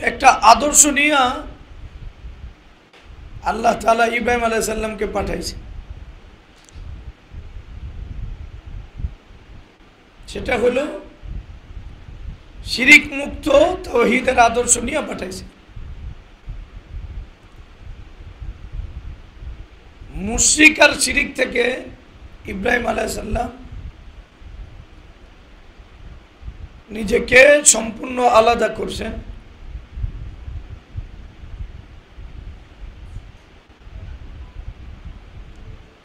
একটা আদর্শ নিয়ে আল্লাহ তাআলা ইব্রাহিম আলাইহিস সালামকে পাঠাইছে। সেটা হলো শিরিক মুক্ত তাওহীদের আদর্শ নিয়ে পাঠাইছে। মুশরিক আর শিরিক থেকে ইব্রাহিম আলাইহিস সালাম নিজেকে সম্পূর্ণ আলাদা করছেন।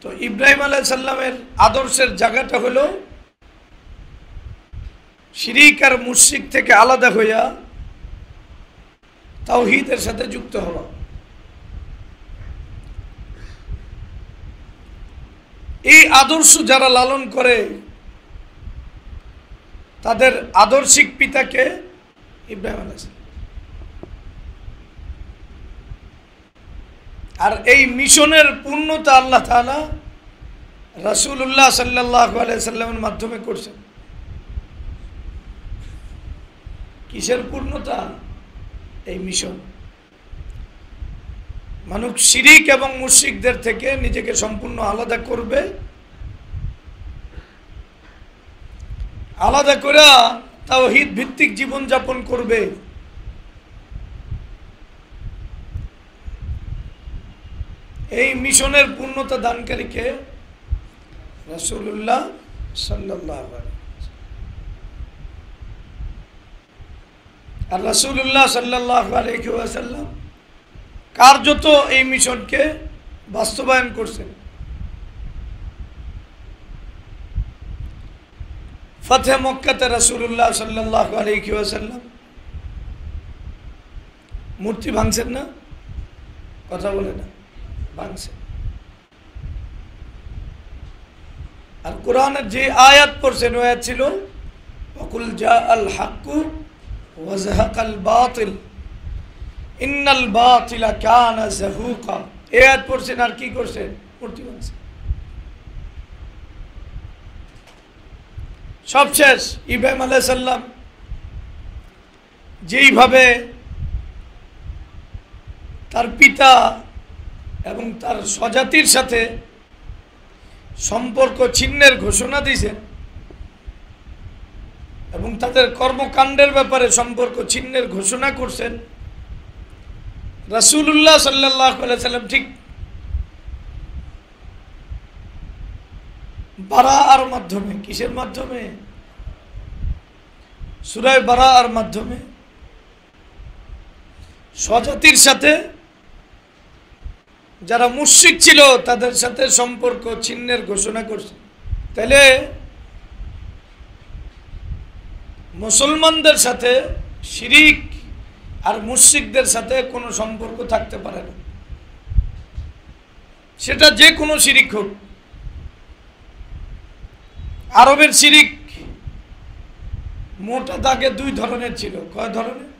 তো ইব্রাহিম আলাইহিস সালামের আদর্শের জায়গাটা হলো শিরিক আর মুশরিক থেকে আলাদা হইয়া তাওহীদের সাথে যুক্ত হওয়া। এই আদর্শ যারা লালন করে তাদের আদর্শিক পিতাকে ইব্রাহিম আলাইহিস সালাম। আর এই মিশনের পূর্ণতা আল্লাহ তাআলা রাসূলুল্লাহ সাল্লাল্লাহু আলাইহি সাল্লামের মাধ্যমে করছেন। কিসের পূর্ণতা? এই মিশন। মানুষ শিরিক এবং মুশরিকদের থেকে নিজেকে সম্পূর্ণ আলাদা করবে, আলাদা করে তাওহীদ ভিত্তিক জীবন যাপন করবে। এই মিশনের পূর্ণতা দানকারীকে রাসূলুল্লাহ সাল্লাল্লাহু আলাইহি আর রাসূলুল্লাহ সাল্লাল্লাহু আলাইহি ওয়াসাল্লাম কার্যত এই মিশনকে বাস্তবায়ন করছেন। ফাতহে মক্কাতে রাসূলুল্লাহ সাল্লাল্লাহু আলাইহি ওয়াসাল্লাম মূর্তি ভাঙছেন না? কথা বলে না, ভাঙছেন। আর কোরআনের যে আয়াত পড়ছেন ওই আয়াত ছিল ওয়াকুল জাআল হাক্কু ওয়া যাহাকাল বাতিল ইন্নাল বাতিলা কানা যাহুকা। এই আয়াত পড়ছেন আর কি করছেন? মূর্তি ভাঙছেন। সব শেষ। ইব্রাহিম আলাইহিস সালাম যেইভাবে তার পিতা এবং তার স্বজাতির সাথে সম্পর্ক ছিন্নের ঘোষণা দিয়েছেন এবং তাদের কর্মকাণ্ডের ব্যাপারে সম্পর্ক ছিন্নের ঘোষণা করছেন, রাসূলুল্লাহ সাল্লাল্লাহু আলাইহি সাল্লাম ঠিক বারাআর মাধ্যমে, কিসের মাধ্যমে? সূরা বারাআর মাধ্যমে স্বজাতির সাথে যারা মুশরিক ছিল তাদের সাথে সম্পর্ক ছিন্নের ঘোষণা করছে। তাহলে মুসলমানদের সাথে শিরিক আর মুশরিকদের সাথে কোনো সম্পর্ক থাকতে পারে না, সেটা যে কোনো শিরিক হোক। আরবের শিরিক মোটা দাগে দুই ধরনের ছিল। কয় ধরনের?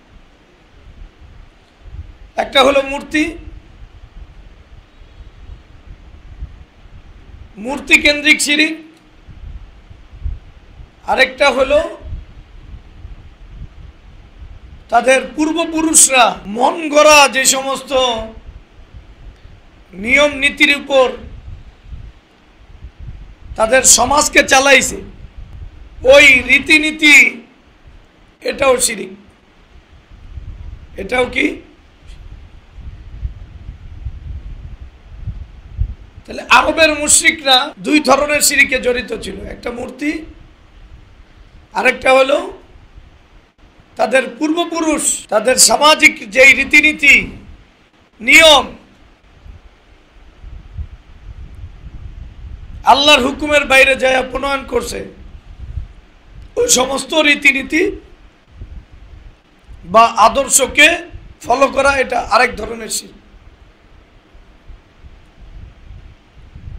একটা হলো মূর্তি কেন্দ্রিক শিরিক, আরেকটা হলো তাদের পূর্বপুরুষরা মন গড়া যে সমস্ত নিয়ম নীতির উপর তাদের সমাজকে চালাইছে, ওই রীতিনীতি, এটাও শিরিক। এটাও কি? তাহলে আরবের মুশরিকরা দুই ধরনের শিরিকে জড়িত ছিল। একটা মূর্তি, আরেকটা হলো তাদের পূর্বপুরুষ, তাদের সামাজিক যেই রীতিনীতি নিয়ম, আল্লাহর হুকুমের বাইরে যায় প্রণয়ন করছে, ওই সমস্ত রীতিনীতি বা আদর্শকে ফলো করা, এটা আরেক ধরনের শিরক।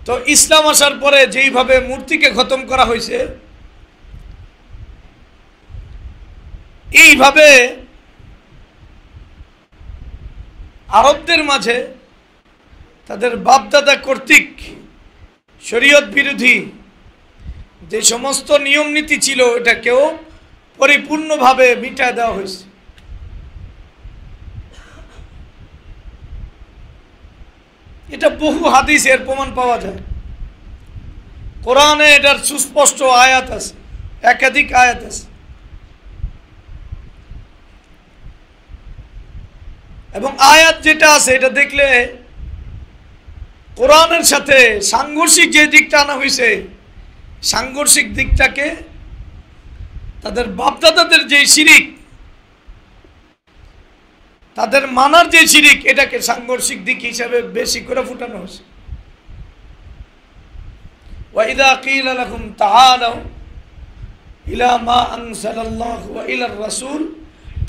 তো ইসলাম আসার পরে যেইভাবে মূর্তিকে খতম করা হয়েছে, এইভাবে আরবদের মাঝে তাদের বাপদাদা কর্তৃক শরীয়ত বিরোধী যে সমস্ত নিয়ম নীতি ছিল, এটাকেও পরিপূর্ণভাবে মিটায় দেওয়া হয়েছে। এটা বহু হাদিসের প্রমাণ পাওয়া যায়, কোরআনে এটার সুস্পষ্ট আয়াত আছে, একাধিক আয়াত আছে। এবং আয়াত যেটা আছে এটা দেখলে কোরআনের সাথে সাংঘর্ষিক যে দিকটা আনা হয়েছে, সাংঘর্ষিক দিকটাকে তাদের বাপদাদাদের যে শিরিক, তাদের মানার যে শিরিক, এটাকে সাংঘর্ষিক দিক হিসাবে বেশি করে ফুটানো হয়েছে। ওয়াইদা কিলা লাকুম তাআলাউ ইলা মা আনজালাল্লাহু ওয়া ইলার রাসূল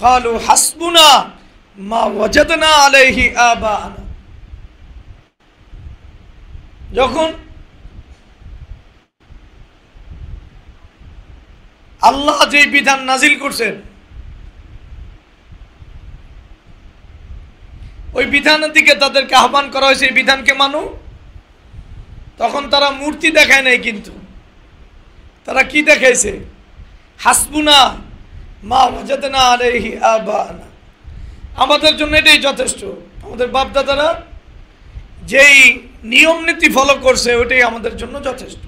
ক্বালু হাসবুনা মা ওয়াজাদনা আলাইহি আবানা। যখন আল্লাহ যে বিধান নাজিল করছেন, ওই বিধানের দিকে তাদেরকে আহ্বান করা হয়েছে, এই বিধানকে মানো। তখন তারা মূর্তি দেখায় নাই, কিন্তু তারা কি দেখাইছে? হাসবুনা মা ওয়াজাদনা আলাইহি আবানা, আমাদের জন্য এটাই যথেষ্ট, আমাদের বাপদাদারা যেই নিয়ম নীতি ফলো করছে ওটাই আমাদের জন্য যথেষ্ট,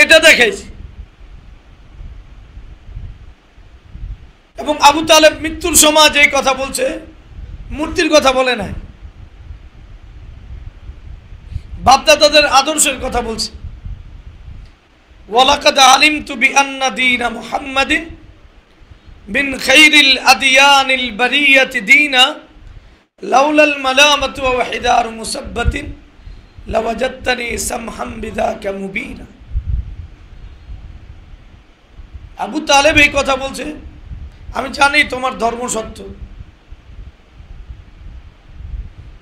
এটা দেখাইছে। এবং আবু তালেব মৃত্যুর সময় যে কথা বলছে, মূর্তির কথা বলে নাই, বাপদাদাদের আদর্শের কথা বলছে। ওয়ালাকাদ আলিমতু বিআন্না দীনা মুহাম্মাদিন মিন খাইরিল আদিয়ানিল বারিয়াতি দীনা লাউলাল মালামাতু ওয়া হিদারু মুসাব্বাতিন লাওয়াজাদতানি সামহাম বিযাকা মুবিনা। আবু তালেব এই কথা বলছে, আমি জানি তোমার ধর্ম সত্য,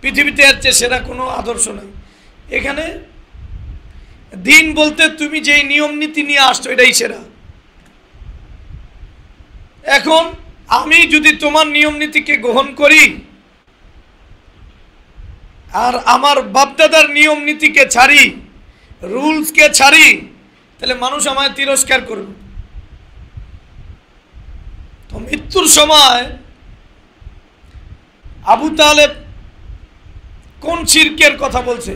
পৃথিবীতে এর চেয়ে সেরা কোনো আদর্শ নাই। এখানে দিন বলতে তুমি যেই নিয়ম নীতি নিয়ে আসছো এটাই সেরা। এখন আমি যদি তোমার নিয়ম নীতিকে গ্রহণ করি আর আমার বাপদাদার নিয়ম নীতিকে ছাড়ি, রুলসকে ছাড়ি, তাহলে মানুষ আমায় তিরস্কার করবে। তো মৃত্যুর সময় আবু তালেব কোন শিরকের কথা বলছে?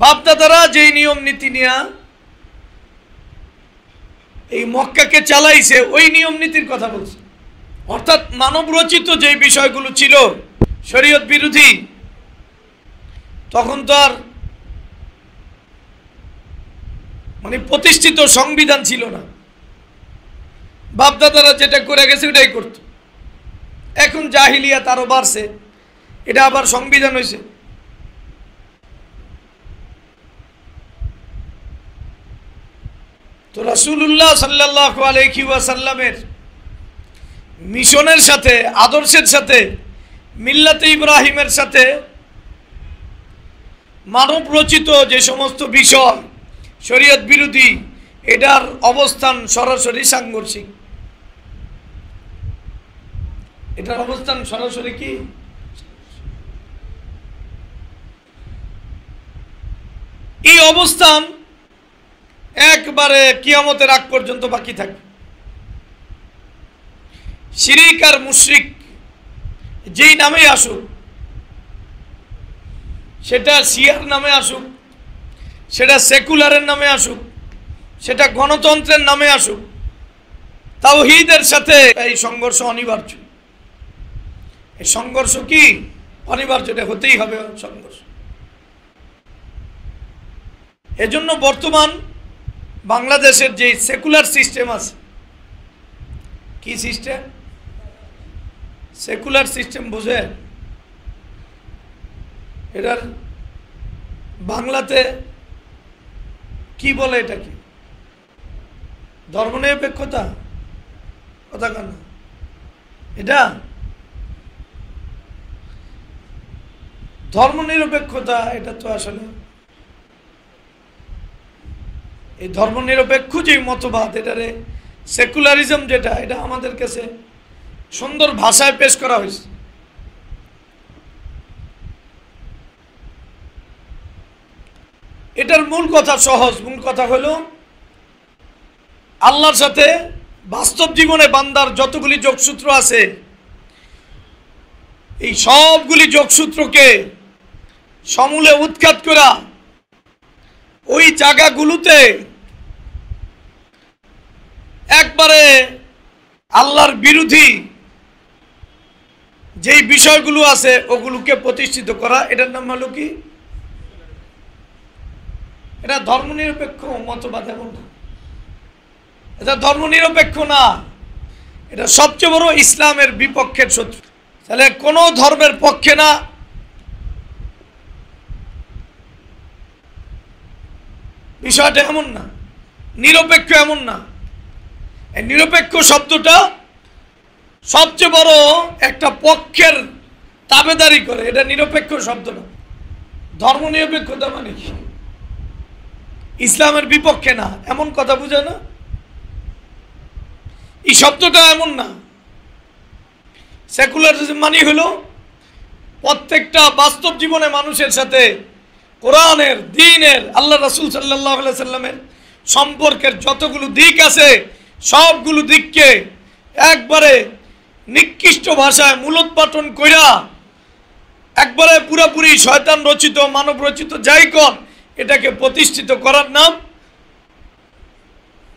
বাপদাদারা যেই নিয়ম নীতি নিয়ে এই মক্কাকে চালাইছে ওই নিয়ম নীতির কথা বলছে। অর্থাৎ মানব রচিত যে বিষয়গুলো ছিল শরীয়ত বিরোধী, তখন তো আর প্রতিষ্ঠিত সংবিধান ছিল না, বাপদাদারা যেটা করে গেছে ওটাই করত। এখন জাহিলিয়াত আরো বাড়ছে, এটা আবার সংবিধান হয়েছে। তো রাসূলুল্লাহ সাল্লাল্লাহু আলাইহি ওয়াসাল্লামের মিশনের সাথে, আদর্শের সাথে, মিল্লাতে ইব্রাহিমের সাথে মানব রচিত যে সমস্ত বিষয় শরীয়ত বিরোধী, এটার অবস্থান সরাসরি সাংঘর্ষিক। এটার অবস্থান সরাসরি কি? এই অবস্থান একবারে কিয়ামতের আগ পর্যন্ত বাকি থাকবে। শিরিক আর মুশরিক যেই নামে আসুক, সেটা শিয়ার নামে আসুক, সেটা সেকুলারের নামে আসুক, সেটা গণতন্ত্রের নামে আসুক, তাওহীদের সাথে এই সংঘর্ষ অনিবার্য। এই সংঘর্ষ কি অনিবার্য, এটা হতেই হবে সংঘর্ষ। এজন্য বর্তমান বাংলাদেশের যে সেকুলার সিস্টেম আছে, কি সিস্টেম? সেকুলার সিস্টেম বুঝে? এটার বাংলাতে কি বলে? এটা কি ধর্মনিরপেক্ষতা? কথা কেন এটা ধর্মনিরপেক্ষতা? এটা তো আসলে এই ধর্মনিরপেক্ষ যে মতবাদ, এটারে সেকুলারিজম যেটা, এটা আমাদের কাছে সুন্দর ভাষায় পেশ করা হয়েছে। এটার মূল কথা সহজ, মূল কথা হলো আল্লাহর সাথে বাস্তব জীবনে বান্দার যতগুলি যোগসূত্র আছে এই সবগুলি যোগসূত্রকে সমূলে উৎখাত করা, ওই জায়গাগুলোতে একবারে আল্লাহর বিরোধী যেই বিষয়গুলো আছে ওগুলোকে প্রতিষ্ঠিত করা, এটার নাম হলো কি? এটা ধর্মনিরপেক্ষ মতবাদ। এমন না, এটা ধর্মনিরপেক্ষ না, এটা সবচেয়ে বড় ইসলামের বিপক্ষের শত্রু। তাহলে কোনো ধর্মের পক্ষে না, বিষয়টা এমন না। নিরপেক্ষ এমন না। এই নিরপেক্ষ শব্দটা সবচেয়ে বড় একটা পক্ষের তাবেদারি করে, এটা নিরপেক্ষ শব্দ না। ধর্ম নিরপেক্ষতা মানে কি? ইসলামের বিপক্ষে না, এমন কথা বুঝে না। এই শব্দটা এমন না। সেকুলারিজম মানে হলো প্রত্যেকটা বাস্তব জীবনে মানুষের সাথে কোরআনের, দ্বীনের, আল্লাহ রাসূল সাল্লাল্লাহু আলাইহি সাল্লামের সম্পর্কের যতগুলো দিক আছে সবগুলো দিককে একবারে নিকৃষ্ট ভাষায় মূলোৎপাটন কইরা একবারে পুরোপুরি শয়তান রচিত, মানব রচিত যাই কর, এটাকে প্রতিষ্ঠিত করার নাম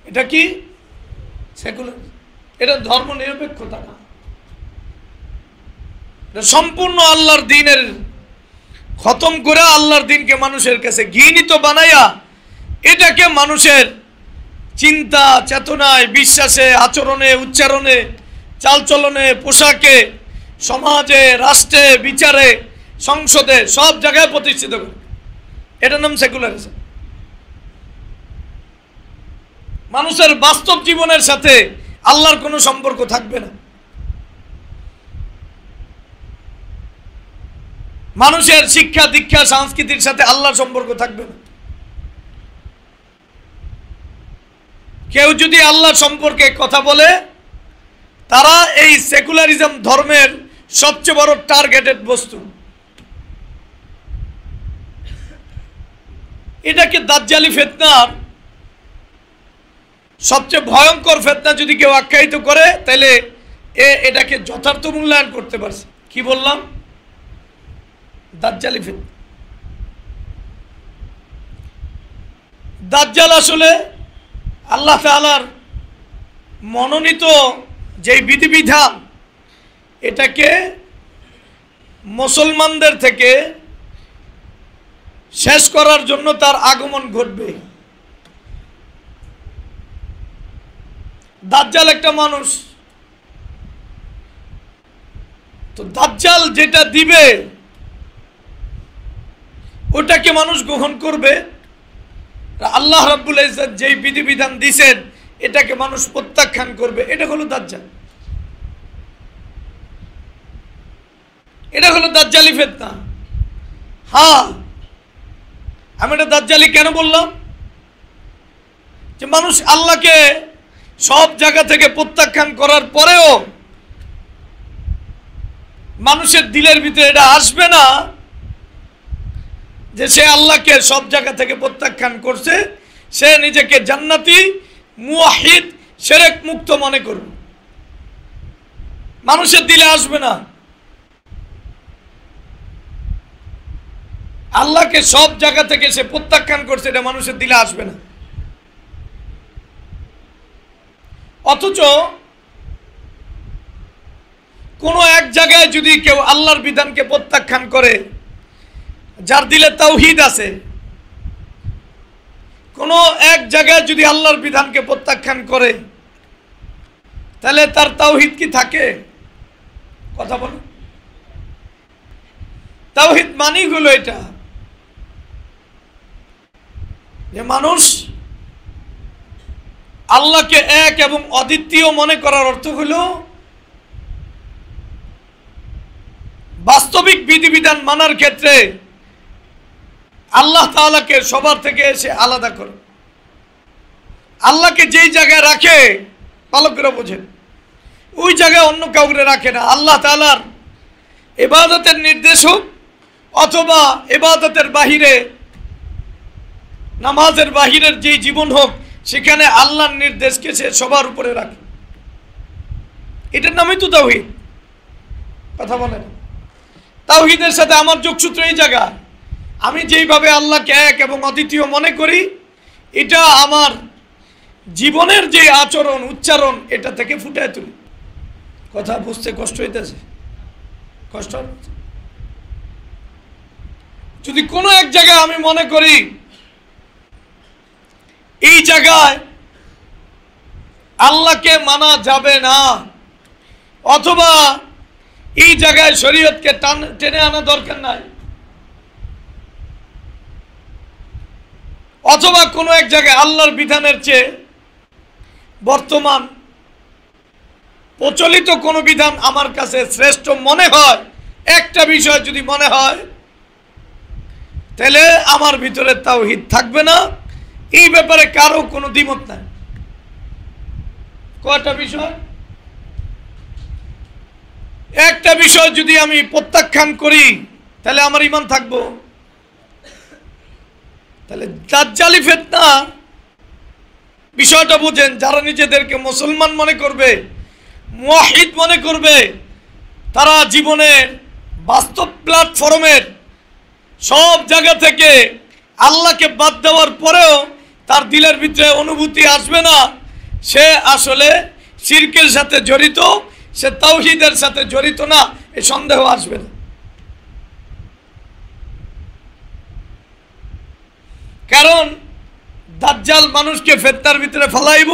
এটা কি? সেকুলার। এটা ধর্ম নিরপেক্ষতা না, এটা সম্পূর্ণ আল্লাহর দ্বীনের খতম করে আল্লাহর দ্বীনকে মানুষের কাছে ঘৃণিত বানাইয়া এটাকে মানুষের চিন্তা চেতনায়, বিশ্বাসে, আচরণে, উচ্চারণে, চালচলনে, পোশাকে, সমাজে, রাষ্ট্রে, বিচারে, সংসদে সব জায়গায় প্রতিষ্ঠিত করে। এটার নাম সেকুলারিজম। মানুষের বাস্তব জীবনের সাথে আল্লাহর কোনো সম্পর্ক থাকবে না। মানুষের শিক্ষা, দীক্ষা, সংস্কৃতির সাথে আল্লাহর সম্পর্ক থাকবে না। কেউ যদি আল্লাহ সম্পর্কে কথা বলে, তারা এই সেকুলারিজম ধর্মের সবচেয়ে বড় টার্গেটেড বস্তু। এটাকে দাজ্জালি ফিতনার সবচেয়ে ভয়ঙ্কর ফিতনা যদি কেউ আখ্যায়িত করে, তাহলে এটাকে যথার্থ মূল্যায়ন করতে পারছে। কি বললাম? দাজ্জালি ফিতনা। দাজ্জাল আসলে আল্লাহ তাআলার মনোনীত যেই বিধিবিধান, এটাকে মুসলমানদের থেকে শেষ করার জন্য তার আগমন ঘটবে। দাজ্জাল একটা মানুষ, তো দাজ্জাল যেটা দিবে ওটাকে মানুষ গ্রহণ করবে। আল্লাহ রাব্বুল ইজ্জত যেই বিধিবিধান দিয়েছেন এটাকে মানুষ প্রত্যাখ্যান করবে। এটা হলো দাজ্জাল, এটা হলো দাজ্জালি ফিতনা। হ্যাঁ, আমি এটা দাজ্জালি কেন বললাম? যে মানুষ আল্লাহকে সব জায়গা থেকে প্রত্যাখ্যান করার পরেও মানুষের দিলের ভিতরে এটা আসবে না যে সে আল্লাহকে সব জায়গা থেকে প্রত্যাখ্যান করছে, সে নিজেকে জান্নাতি, মুওয়াহিদ, শিরক মুক্ত মনে করবে। মানুষের দিলে আসবে না। আল্লাহকে সব জায়গা থেকে সে প্রত্যাখ্যান করছে, এটা মানুষের দিলে আসবে না। অথচ কোনো এক জায়গায় যদি কেউ আল্লাহর বিধানকে প্রত্যাখ্যান করে, যার দিলে তাওহীদ আছে, কোনো এক জায়গায় যদি আল্লাহর বিধানকে প্রত্যাখ্যান করে, তাহলে তার তাওহীদ কি থাকে? কথা বলো। তাওহীদ মানি হলো এটা যে মানুষ আল্লাহকে এক এবং অদ্বিতীয় মনে করার অর্থ হলো বাস্তবিক বিধিবিধান মানার ক্ষেত্রে আল্লাহ তাআলাকে সবার থেকে এসে আলাদা করে। আল্লাহকে যেই জায়গায় রাখে, ভালো করে বোঝেন, ওই জায়গায় অন্য কাউকে রাখে না। আল্লাহ তাআলার ইবাদতের নির্দেশ হোক অথবা ইবাদতের বাহিরে, নামাজের বাহিরের যেই জীবন হোক, সেখানে আল্লাহর নির্দেশকে সে সবার উপরে রাখে। এটার নামই তো তাওহীদ। কথা বলেন। তাওহীদের সাথে আমার যোগসূত্র এই জায়গা, আমি যেইভাবে আল্লাহকে এক এবং অদ্বিতীয় মনে করি, এটা আমার জীবনের যে আচরণ উচ্চারণ এটা থেকে ফুটায় তুলি। কথা বুঝতে কষ্ট হইতেছে? কষ্ট হচ্ছে? যদি কোনো এক জায়গায় আমি মনে করি এই জায়গায় আল্লাহকে মানা যাবে না, অথবা এই জায়গায় শরীয়তকে টেনে আনা দরকার নাই, অথবা কোনো এক জায়গায় আল্লাহর বিধানের চেয়ে বর্তমান প্রচলিত কোনো বিধান আমার কাছে শ্রেষ্ঠ মনে হয়, একটা বিষয় যদি মনে হয়, তাহলে আমার ভিতরে তাওহীদ থাকবে না। এই ব্যাপারে কারো কোনো দ্বিমত নাই। কয়টা বিষয়? একটা বিষয় যদি আমি প্রত্যাখ্যান করি তাহলে আমার ঈমান থাকবো। তাহলে দাজ্জালি ফিতনা বিষয়টা বুঝেন, যারা নিজেদেরকে মুসলমান মনে করবে, মুওয়াহিদ মনে করবে, তারা জীবনের বাস্তব প্ল্যাটফর্মের সব জায়গা থেকে আল্লাহকে বাদ দেওয়ার পরেও তার দিলের ভিতরে অনুভূতি আসবে না সে আসলে শিরকের সাথে জড়িত, সে তাওহীদের সাথে জড়িত না, এই সন্দেহ আসবে না। কারণ দাজ্জাল মানুষকে ফিতনার ভিতরে ফেলাইব,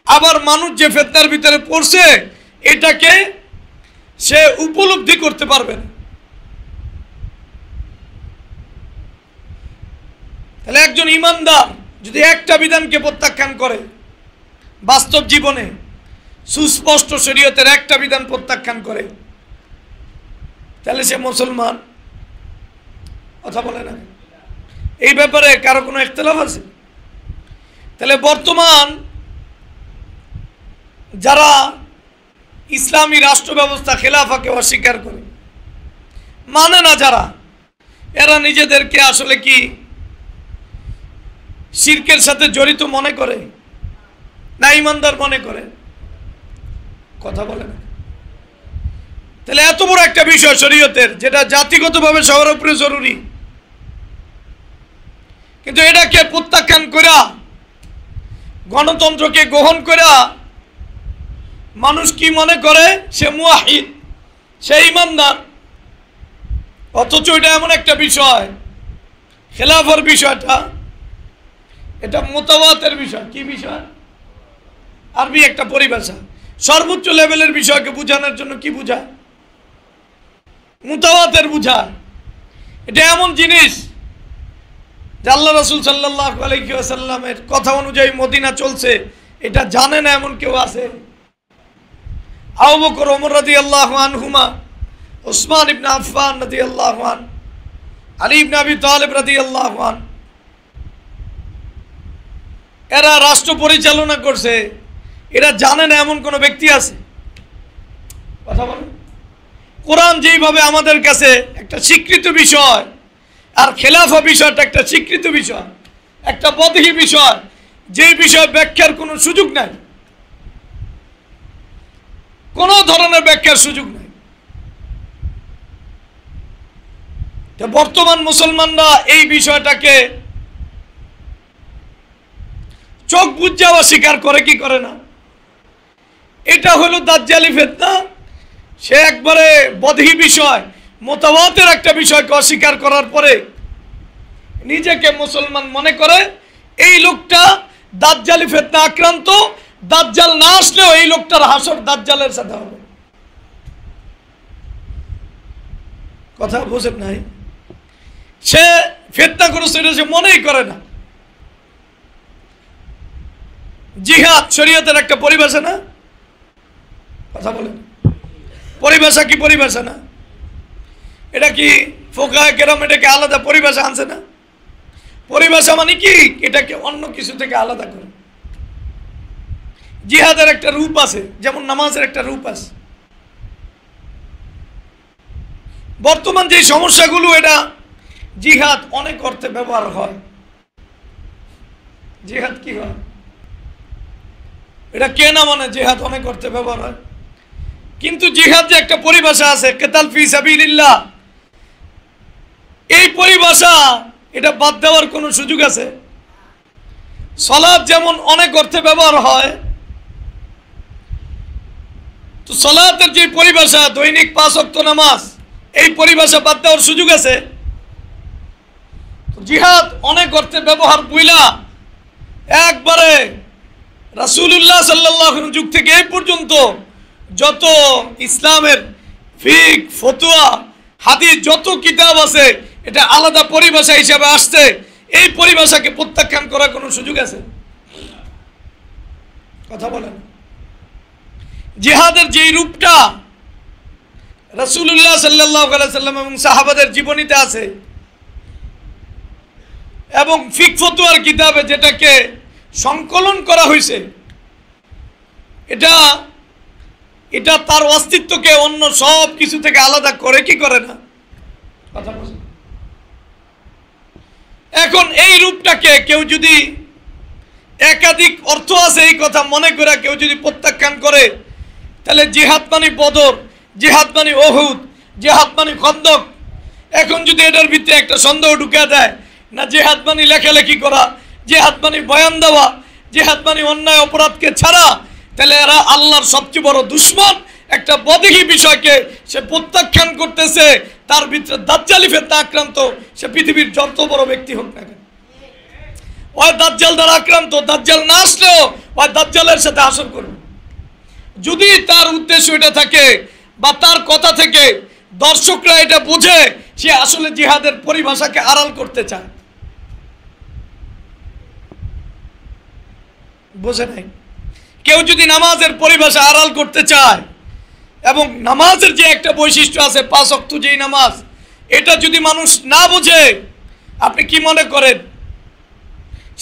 আবার মানুষ যে ফিতনার ভিতরে পড়ছে এটাকে সে উপলব্ধি করতে পারবে না। তাহলে একজন ঈমানদার যদি একটা বিধানকে প্রত্যাখ্যান করে, বাস্তব জীবনে সুস্পষ্ট শরীয়তের একটা বিধান প্রত্যাখ্যান করে, তাহলে সে মুসলমান। কথা বলে না? এই ব্যাপারে কারো কোনো ইখতিলাফ আছে? তাহলে বর্তমান যারা ইসলামী রাষ্ট্র ব্যবস্থা খেলাফাকে অস্বীকার করে, মানে না যারা, এরা নিজেদেরকে আসলে কি শিরকের সাথে জড়িত মনে করে না ঈমানদার মনে করে? কথা বলে না? তাহলে এত বড় একটা বিষয় শরীয়তের, যেটা জাতিগতভাবে সবার উপরে জরুরি, কিন্তু এটাকে প্রত্যাখ্যান করা, গণতন্ত্রকে গ্রহণ করা, মানুষ কি মনে করে সে মুওয়াহিদ, সে ঈমানদার। অথচ এটা এমন একটা বিষয়, খেলাফার বিষয়টা, এটা মুতাওয়াতের বিষয়। কি বিষয়? আরবি একটা পরিভাষা, সর্বোচ্চ লেভেলের বিষয়কে বোঝানোর জন্য কি বোঝায়? মুতাওয়াতের বোঝায়। এটা এমন জিনিস যে আল্লাহ রাসূল সাল্লাল্লাহু আলাইহি ওয়াসাল্লামের কথা অনুযায়ী মদিনা চলছে, এটা জানে না এমন কেউ আছে? আবু বকর, ওমর রাদিয়াল্লাহু আনহুমা, উসমান ইবনে আফফান রাদিয়াল্লাহু আন, আলী ইবনে আবি তালিব রাদিয়াল্লাহু আন, এরা রাষ্ট্র পরিচালনা করছে, এরা জানে না এমন কোন ব্যক্তি আছে? কথা বলেন। কোরআন যেইভাবে আমাদের কাছে একটা স্বীকৃত বিষয়, আর খেলাফা বিষয়টা একটা স্বীকৃত বিষয়, একটা বদহি বিষয়, যেই বিষয় ব্যাখ্যার কোনো সুযোগ নাই, কোনো ধরনের ব্যাখ্যার সুযোগ নাই। বর্তমান মুসলমানরা এই বিষয়টাকে চোখ বুঝে অস্বীকার করে কি করে না? এটা হলো দাজ্জালি ফিতনা। সে একবারে বদহি বিষয়, মুতাওয়াতের একটা বিষয়কে অস্বীকার করার পরে নিজেকে মুসলমান মনে করে। এই লোকটা দাজ্জালি ফিতনা আক্রান্ত, দাজ্জাল না আসলেও এই লোকটার হাসর দাজ্জালের সাথে হবে। কথা বুঝেন নাই? সে ফিতনা করেছে এটা সে মনেই করে না। জিহাদ শরীয়তের একটা পরিভাষা না? কথা বলেন, পরিভাষা কি পরিভাষা না? এটা কি ফুকায়ে কেরাম এটাকে আলাদা পরিভাষা আনছে না? পরিভাষা মানে কি? এটাকে অন্য কিছু থেকে আলাদা করে। জিহাদের একটা রূপ আছে, যেমন নামাজের একটা রূপ আছে। বর্তমান যে সমস্যাগুলো, এটা জিহাদ অনেক অর্থে ব্যবহার হয়। জিহাদ কি হয় এটা কে না মানে? জিহাদ অনেক অর্থে ব্যবহার হয়, কিন্তু জিহাদ যে একটা পরিভাষা আছে, কিতাল ফি সাবিলিল্লাহ, এই পরিভাষা এটা বাদ দেওয়ার কোনো সুযোগ আছে? সালাত যেমন অনেক অর্থে ব্যবহার হয়, তো সালাতের যে পরিভাষা দৈনিক 5 ওয়াক্ত নামাজ, এই পরিভাষা বাদ দেওয়ার সুযোগ আছে? জিহাদ অনেক অর্থে ব্যবহার বইলা একবারে রাসূলুল্লাহ সাল্লাল্লাহু আলাইহি যুগ থেকে এই পর্যন্ত যত ইসলামের ফিক ফতোয়া হাদিস যত কিতাব আছে এটা আলাদা পরিভাষা হিসেবে আসছে, এই পরিভাষাকে প্রত্যাখ্যান করার কোনো সুযোগ আছে? কথা বলেন। জিহাদের যেই রূপটা রাসূলুল্লাহ সাল্লাল্লাহু আলাইহি সাল্লাম এবং সাহাবাদের জীবনীতে আছে এবং ফিক ফতোয়ার কিতাবে যেটাকে সংকলন করা হয়েছে, এটা এটা তার অস্তিত্বকে অন্য সব কিছু থেকে আলাদা করে কি করে না? কথা বলুন। এখন এই রূপটাকে কেউ যদি একাধিক অর্থ আছে এই কথা মনে করে কেউ যদি প্রত্যাখ্যান করে, তাহলে জিহাদ মানে বদর, জিহাদ মানে উহুদ, জিহাদ মানে খন্দক। এখন যদি এটার ভিতরে একটা সন্দেহ ঢুকে দেয় না জিহাদ মানে লেখালেখি করা, জিহাদ মানে বয়ান দেওয়া, জিহাদ মানে অন্যায় অপরাধকে ছাড়া, তাহলে এরা আল্লাহর সবচেয়ে বড় দুশমন। একটা বদেহী বিষয়কে সে প্রত্যাখ্যান করতেছে, তার ভিতরে দাজ্জালি ফিতনা আক্রান্ত, সে পৃথিবীর যত বড় ব্যক্তি হোক না কেন, ওই দাজ্জাল দ্বারা আক্রান্ত, দাজ্জাল না আসলেও ওই দাজ্জালের সাথে হাসর করবে। যদি তার উদ্দেশ্য এটা থাকে বা তার কথা থেকে দর্শকরা এটা বুঝে সে আসলে জিহাদের পরিভাষাকে আড়াল করতে চায়, বুঝে নাই? কেউ যদি নামাজের পরিভাষা আড়াল করতে চায় এবং নামাজের যে একটা বৈশিষ্ট্য আছে 5 ওয়াক্ত যেই নামাজ, এটা যদি মানুষ না বুঝে, আপনি কি মনে করেন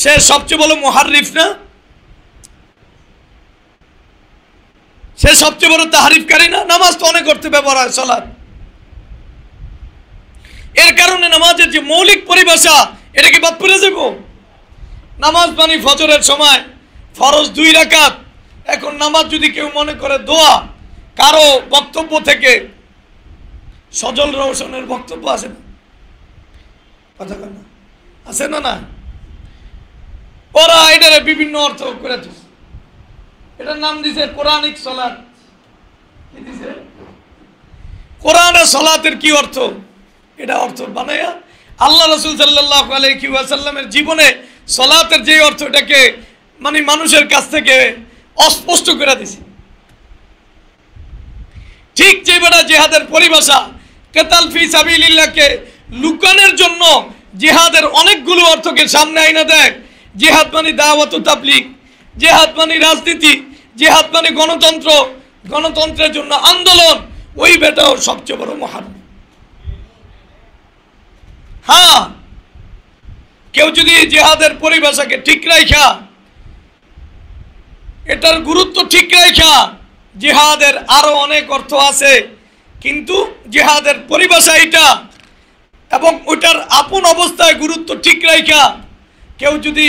সে সবচেয়ে বড় মুহাররিফ না? সে সবচেয়ে বড় তাহরিফকারী না? নামাজ তো অনেক অর্থে ব্যবহার হয়, সালাত। এর কারণে নামাজের যে মৌলিক পরিভাষা এটা কি বাদ পড়ে যাব? নামাজ মানে ফজরের সময় ফরজ 2 রাকাত। এখন নামাজ যদি কেউ মনে করে দোয়া, কারো বক্তব্য থেকে সজল রওশনের বক্তব্য আছে না? কথা বলেন না, আছে না? না, ওরা এটারে বিভিন্ন অর্থ করে দিচ্ছে। এটার নাম দিছে কোরআনিক সালাত। কি দিছে? কোরআনের সালাতের কি অর্থ? এটা অর্থ বানায়া আল্লাহ রাসূল সাল্লাল্লাহু আলাইহি ওয়াসাল্লামের জীবনে সালাতের যে অর্থ, এটাকে মানে মানুষের কাছ থেকে অস্পষ্ট করে দিছে। ঠিক যেভাবে জিহাদের পরিভাষা কিতাল ফি সাবিলিল্লাহকে লুকানোর জন্য জিহাদের অনেকগুলো অর্থকে সামনে আইনা দেয়। জিহাদ মানে দাওয়াত ও তাবলীগ, জিহাদ মানে রাজনীতি, জিহাদ মানে গণতন্ত্র, গণতন্ত্রের জন্য আন্দোলন, ওই বেটাও সবচেয়ে বড় মুহাররিফ। হ্যাঁ, কেউ যদি জিহাদের পরিভাষাকে ঠিক রাখা, এটার গুরুত্ব ঠিক রাখা, জিহাদের আরো অনেক অর্থ আছে, কিন্তু জিহাদের পরিভাষা এটা এবং ওটার আপন অবস্থায় গুরুত্ব ঠিক রাখা কেউ যদি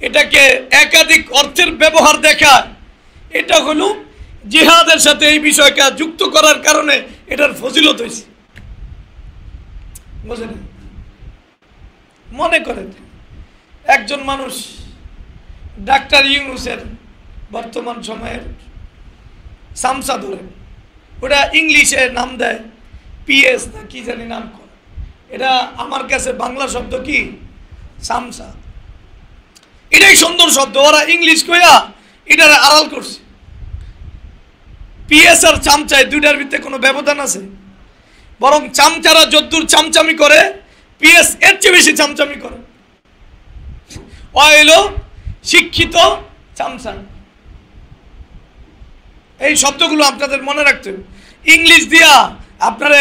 এটাকে একাধিক অর্থের ব্যবহার দেখায়, এটা হলো জিহাদের সাথে এই বিষয়টা যুক্ত করার কারণে এটার ফজিলত হয়েছে। বুঝলেন? মনে করেন একজন মানুষ ডাক্তার ইউনূসের বর্তমান সময়ের সামসা ধরে, ওটা ইংলিশে নাম দেয় পিএস না কি জানি নাম করে, এটা আমার কাছে বাংলা শব্দ কি সামসা, এটাই সুন্দর শব্দ। ওরা ইংলিশ কইয়া এটার আড়াল করছে। পিএস আর চামচায় দুইটার ভিতরে কোনো ব্যবধান আছে? বরং চামচারা যদ্দূর চামচামি করে, পিএস এর চেয়ে বেশি চামচামি করে। ও হইল শিক্ষিত চামচা। এই শব্দগুলো আপনাদের মনে রাখতে হবে। ইংলিশ দিয়া আপনারে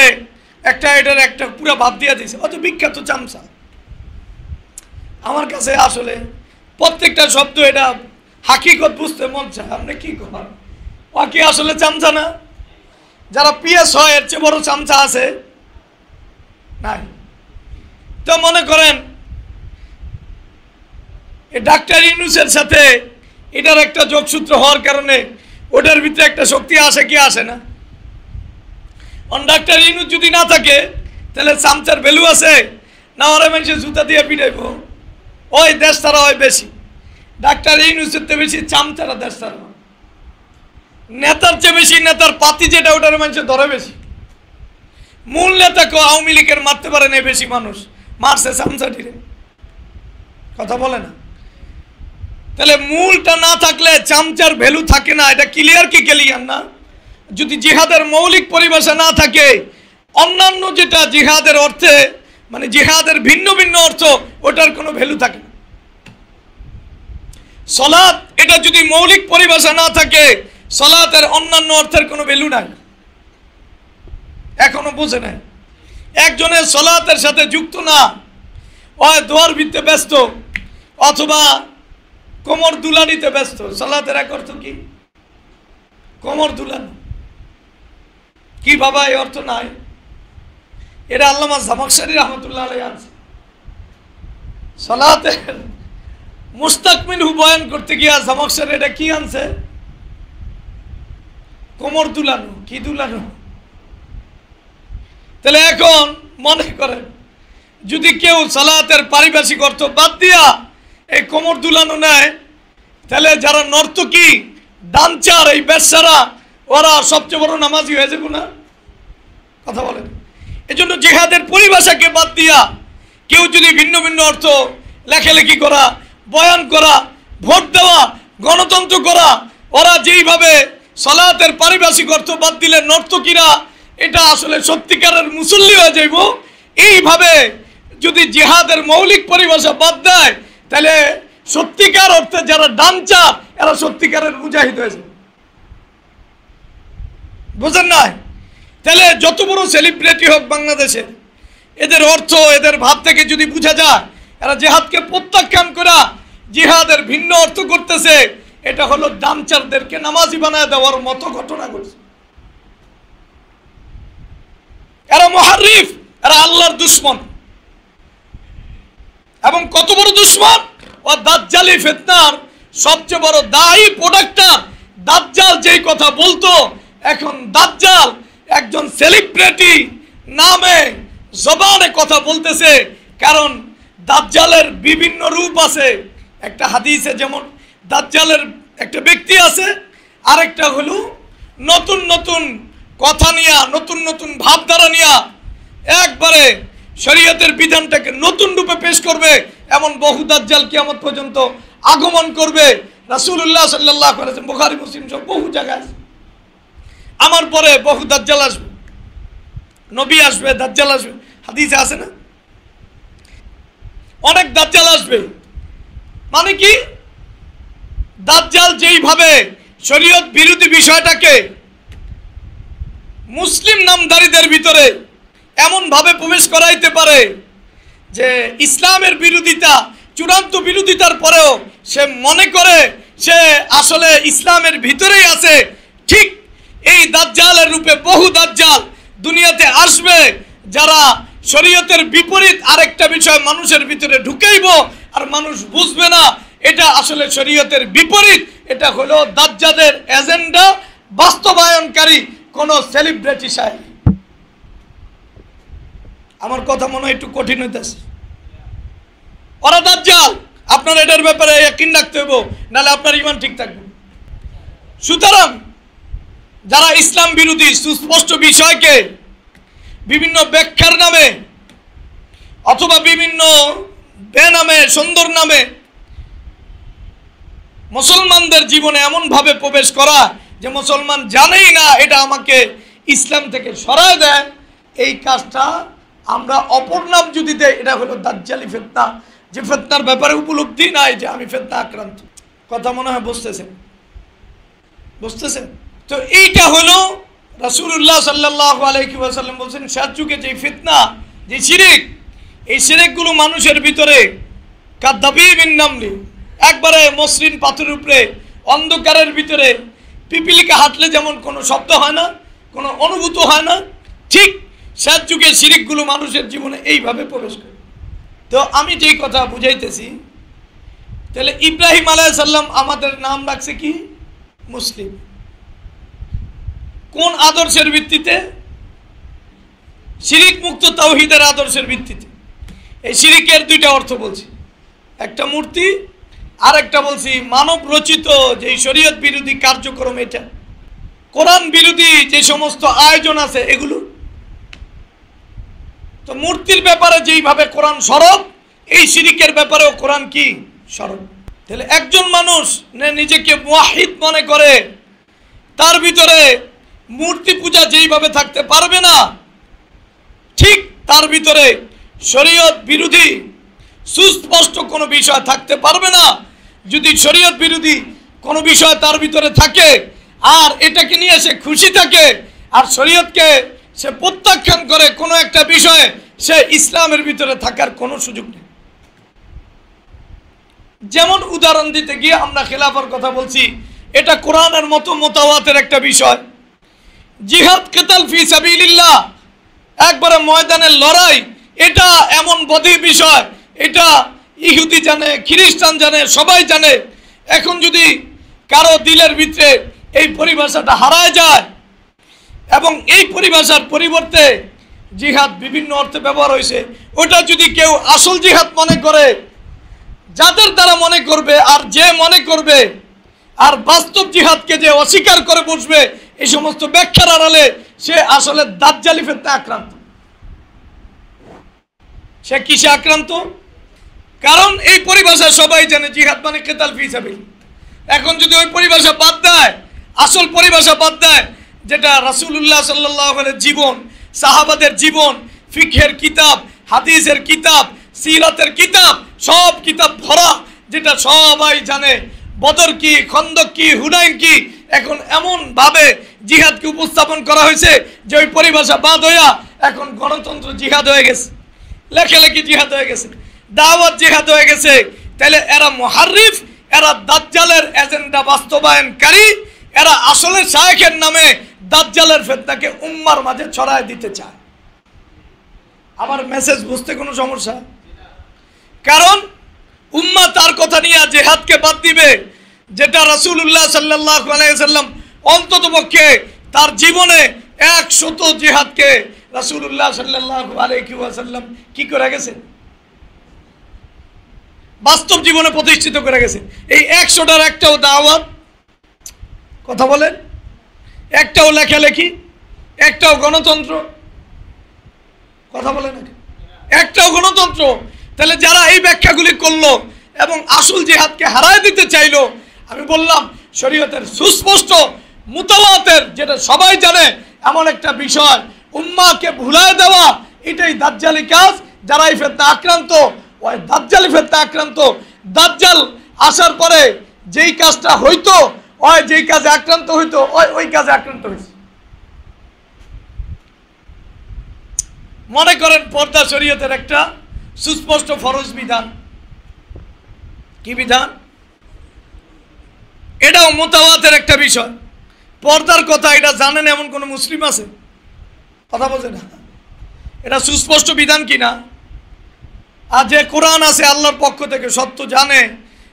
একটা এটার একটা পুরো ভাব দিয়া দিয়েছে, অত বিখ্যাত চামচা। আমার কাছে আসলে প্রত্যেকটা শব্দ এটা হাকিকত বুঝতে মন চায়। আপনি কি করেন? ও কি আসলে চামচা না? যারা পিএস হয় এর চেয়ে বড় চামচা আছে নাই। তো মনে করেন এই ডাক্তার ইউনূসের সাথে এটার একটা যোগসূত্র হওয়ার কারণে ওটার ভিতরে একটা শক্তি আসে কি আসে না? ডাক্তার ইউনূস যদি না থাকে তাহলে চামচার ভ্যালু আছে না? ওরা মানুষে জুতা দিয়ে পিটাইব, ওই দেশ তারা হয় বেশি। ডাক্তার ইউনূসের চেয়ে বেশি চামচারা দেশ তারা, নেতার চেয়ে বেশি নেতার পাতি যেটা ওটার মানুষের ধরে বেশি। মূল নেতাকে আওয়ামী লীগের মারতে পারে না বেশি মানুষ, মারছে চামচাটিরে, কথা বলে না। তাহলে মূলটা না থাকলে চামচার ভ্যালু থাকে না, এটা ক্লিয়ার কি ক্লিয়ার না? যদি জিহাদের মৌলিক পরিভাষা না থাকে, অন্যান্য যেটা জিহাদের অর্থে মানে জিহাদের ভিন্ন ভিন্ন অর্থ, ওটার কোনো ভ্যালু থাকে না। সালাত এটা যদি মৌলিক পরিভাষা না থাকে, সালাতের অন্যান্য অর্থের কোনো ভ্যালু নাই। এখনো বুঝে নাই। একজনের সালাতের সাথে যুক্ত না, হয় দোয়ার ভিত্তে ব্যস্ত অথবা কোমর দুলানিতে ব্যস্ত। সালাতের এক অর্থ কি? কোমর দুলানো। কি বাবা এই অর্থ নাই? এটা আল্লামা জামাখশরী রহমতুল্লাহ আলাইহি আছে। সালাতের মুস্তাকমিল বয়ান করতে গিয়া জামাখশরী এটা কি আনছে? কোমর দুলানো। কি দুলানো? তাহলে এখন মনে করেন যদি কেউ সালাতের পারিভাষিক অর্থ বাদ দিয়া এই কোমর দুলানো নেয়, তাহলে যারা নর্তকী ডান্সার এই বেশ্যারা ওরা সবচেয়ে বড় নামাজি হয়ে যাবে না? কথা বলেন। এজন্য জিহাদের পরিভাষাকে বাদ দিয়া কেউ যদি ভিন্ন ভিন্ন অর্থ লেখালেখি করা, বয়ান করা, ভোট দেওয়া, গণতন্ত্র করা, ওরা যেইভাবে সালাতের পারিভাষিক অর্থ বাদ দিলে নর্তকীরা এটা আসলে সত্যিকারের মুসল্লি হয়ে যাইব, এইভাবে যদি জিহাদের মৌলিক পরিভাষা বাদ দেয়, তাহলে সত্যিকার অর্থে যারা ডান্সার এরা সত্যিকারের মুজাহিদ হয়ে যাবে। বুঝেন নাই? তাহলে যত বড় সেলিব্রিটি হোক বাংলাদেশে, এদের অর্থ এদের ভাব থেকে যদি বোঝা যায় এরা জিহাদকে প্রত্যাখ্যান করা জিহাদের ভিন্ন অর্থ করতেছে, এটা হলো ডান্সারদেরকে নামাজি বানায় দেওয়ার মতো ঘটনা ঘটছে। এরা মুহাররিফ, এরা আল্লাহর দুশমন। এবং কত বড় দুশমন? ও দাজ্জালি ফিতনার সবচেয়ে বড় দায়ী প্রোডাক্টার। দাজ্জাল যেই কথা বলতো, এখন দাজ্জাল একজন সেলিব্রিটি নামে জবানে কথা বলতেছে। কারণ দাজ্জালের বিভিন্ন রূপ আছে। একটা হাদিসে যেমন দাজ্জালের একটা ব্যক্তি আছে, আরেকটা হলো নতুন নতুন কথা নিয়া, নতুন নতুন ভাবধারা নিয়া একবারে শরীয়তের বিধানটাকে নতুন রূপে পেশ করবে। এমন বহু দাজ্জাল কিয়ামত পর্যন্ত আগমন করবে। রাসূলুল্লাহ সাল্লাল্লাহু আলাইহি ওয়াসাল্লাম, বুখারী মুসলিম সব বহু জায়গায় আছে। আমার পরে বহু দাজ্জাল আসবে, নবী আসবে, দাজ্জাল আসবে, হাদিসে আছে না? অনেক দাজ্জাল আসবে। মানে কি? দাজ্জাল যেইভাবে শরীয়ত বিরোধী বিষয়টাকে মুসলিম নামধারীদের ভিতরে এমন ভাবে প্রবেশ করাইতে পারে যে ইসলামের বিরোধিতা, চূড়ান্ত বিরোধিতার পরেও সে মনে করে সে আসলে ইসলামের ভিতরেই আছে। ঠিক এই দাজ্জালের রূপে বহু দাজ্জাল দুনিয়াতে আসবে, যারা শরীয়তের বিপরীত আরেকটা বিষয় মানুষের ভিতরে ঢুকাইব, আর মানুষ বুঝবে না এটা আসলে শরীয়তের বিপরীত। এটা হলো দাজ্জালের এজেন্ডা বাস্তবায়নকারী কোন সেলিব্রিটি সাহেব। আমার কথা মনে হয় একটু কঠিন হইতেছে। ওরা দাজ্জাল, আপনার এটার ব্যাপারে ইয়াকিন রাখতে হবে, নাহলে আপনার ঈমান ঠিক থাকবে। সুতরাং যারা ইসলাম বিরোধী সুস্পষ্ট বিষয়কে বিভিন্ন ব্যাখ্যার নামে অথবা বিভিন্ন বেনামে সুন্দর নামে মুসলমানদের জীবনে এমন ভাবে প্রবেশ করা যে মুসলমান জানেই না এটা আমাকে ইসলাম থেকে সরায় দেয়, এই কাজটা আমরা অপর নাম যদি দেয়, এটা হলো দাজ্জালি ফিতনা। যে ফিতনার ব্যাপারে উপলব্ধি নাই যে আমি ফিতনা আক্রান্ত। কথা মনে হয় বুঝতেছেন? বুঝতেছেন তো? এইটা হলো রাসূলুল্লাহ সাল্লাল্লাহু আলাইহি ওয়াসাল্লাম বলছেন, শেষ যুগে যে ফিতনা, যে শিরিক, এই শিরিকগুলো মানুষের ভিতরে কাদাবিবিন নামলি, একবারে মসৃণ পাথরের উপরে অন্ধকারের ভিতরে পিপিলিকা হাঁটলে যেমন কোনো শব্দ হয় না, কোনো অনুভূত হয় না, ঠিক শেষ যুগে শিরিকগুলো মানুষের জীবনে এইভাবে প্রবেশ করে। তো আমি যেই কথা বুঝাইতেছি, তাহলে ইব্রাহিম আলাইহিস সালাম আমাদের নাম রাখছে কি? মুসলিম। কোন আদর্শের ভিত্তিতে? শিরিক মুক্ত তাওহীদের আদর্শের ভিত্তিতে। এই শিরিকের দুইটা অর্থ বলছি, একটা মূর্তি আর একটা বলছি মানব রচিত যে শরীয়ত বিরোধী কার্যক্রম, এটা কোরআন বিরোধী যে সমস্ত আয়োজন আছে এগুলো। তো মূর্তির ব্যাপারে যেইভাবে কোরআন সরব, এই শিরিকের ব্যাপারেও কোরআন কি সরব। তাহলে একজন মানুষ নিজেকে মুওয়াহিদ মনে করে, তার ভিতরে মূর্তি পূজা যেইভাবে থাকতে পারবে না, ঠিক তার ভিতরে শরীয়ত বিরোধী সুস্পষ্ট কোনো বিষয় থাকতে পারবে না। যদি শরীয়ত বিরোধী কোনো বিষয় তার ভিতরে থাকে আর এটাকে নিয়ে সে খুশি থাকে আর শরীয়তকে সে প্রত্যাখ্যান করে কোনো একটা বিষয়ে, সে ইসলামের ভিতরে থাকার কোনো সুযোগ নেই। যেমন উদাহরণ দিতে গিয়ে আমরা খেলাফার কথা বলছি, এটা কোরআনের মতো মুতাওয়াতের একটা বিষয়। জিহাদ কিতাল ফি সাবিলিল্লাহ, একবারে ময়দানের লড়াই, এটা এমন বধি বিষয়, এটা ইহুদি জানে, খ্রিস্টান জানে, সবাই জানে। এখন যদি কারো দিলের ভিতরে এই পরিভাষাটা হারায় যায় এবং এই পরিভাষার পরিবর্তে জিহাদ বিভিন্ন অর্থে ব্যবহার হয়েছে, ওটা যদি কেউ আসল জিহাদ মনে করে, যাদের দ্বারা মনে করবে আর যে মনে করবে, আর বাস্তব জিহাদকে যে অস্বীকার করে বসবে, এই সমস্ত ব্যাখ্যার আড়ালে সে আসলে দাজ্জালি ফিতনায় আক্রান্ত। সে কিসে আক্রান্ত? কারণ এই পরিভাষা সবাই জানে জিহাদ মানে কিতাল ফি সাবিল। এখন যদি ওই পরিভাষা বাদ দেয়, আসল পরিভাষা বাদ দেয়, যেটা রাসূলুল্লাহ সাল্লাল্লাহু আলাইহি জীবন, সাহাবাদের জীবন, ফিকহের কিতাব, হাদিসের কিতাব, সিরাতের কিতাব, সব কিতাব ভরা, যেটা সবাই জানে, বদর কি, খন্দক কি, হুনাইন কি, এখন এমন ভাবে জিহাদকে উপস্থাপন করা হয়েছে যে ওই পরিভাষা বাদ হইয়া এখন গণতন্ত্র জিহাদ হয়ে গেছে, লেখালেখি জিহাদ হয়ে গেছে, দাওয়াত জিহাদ হয়ে গেছে। তাহলে এরা মুহাররিফ, এরা দাজ্জালের এজেন্ডা বাস্তবায়নকারী, এরা আসলে শায়েখের নামে দাজ্জালের ফিতনাকে উম্মার মাঝে ছড়ায় দিতে চায়। আমার মেসেজ বুঝতে কোনো সমস্যা? কারণ উম্মা তার কথা নিয়ে জিহাদকে বাদ দিবে, যেটা রাসূলুল্লাহ সাল্লাল্লাহু আলাইহি ওয়াসাল্লাম অন্ততপক্ষে তার জীবনে 100 জিহাদকে রাসূলুল্লাহ সাল্লাল্লাহু আলাইহি ওয়াসাল্লাম কি করে গেছেন, বাস্তব জীবনে প্রতিষ্ঠিত করে গেছেন। এই 100টার একটাও দাওয়াত, কথা বলেন, একটাও লেখালেখি, একটাও গণতন্ত্র, কথা বলেন, একটাও গণতন্ত্র। তাহলে যারা এই ব্যাখ্যাগুলি করলো এবং আসল জিহাদকে হারায় দিতে চাইলো, আমি বললাম শরীয়তের সুস্পষ্ট মুতাওয়াতের, যেটা সবাই জানে, এমন একটা বিষয় উম্মাকে ভুলায় দেওয়া, এটাই দাজ্জালি কাজ। যারা এই ফিতনা আক্রান্ত, ওই দাজ্জালি ফিতনা আক্রান্ত। দাজ্জাল আসার পরে যেই কাজটা হইতো, ওই যেই কাজে আক্রান্ত হইতো, ওই কাজে আক্রান্ত হয়েছে। মনে করেন পর্দা শরীয়তের একটা সুস্পষ্ট ফরজ বিধান। কি বিধান? এটাও মুতাওয়াতের একটা বিষয়। পর্দার কথা এটা জানেন এমন কোন মুসলিম আছে? কথা বলছে না। এটা সুস্পষ্ট বিধান কিনা? আর যে কোরআন আছে আল্লাহর পক্ষ থেকে সত্য জানে,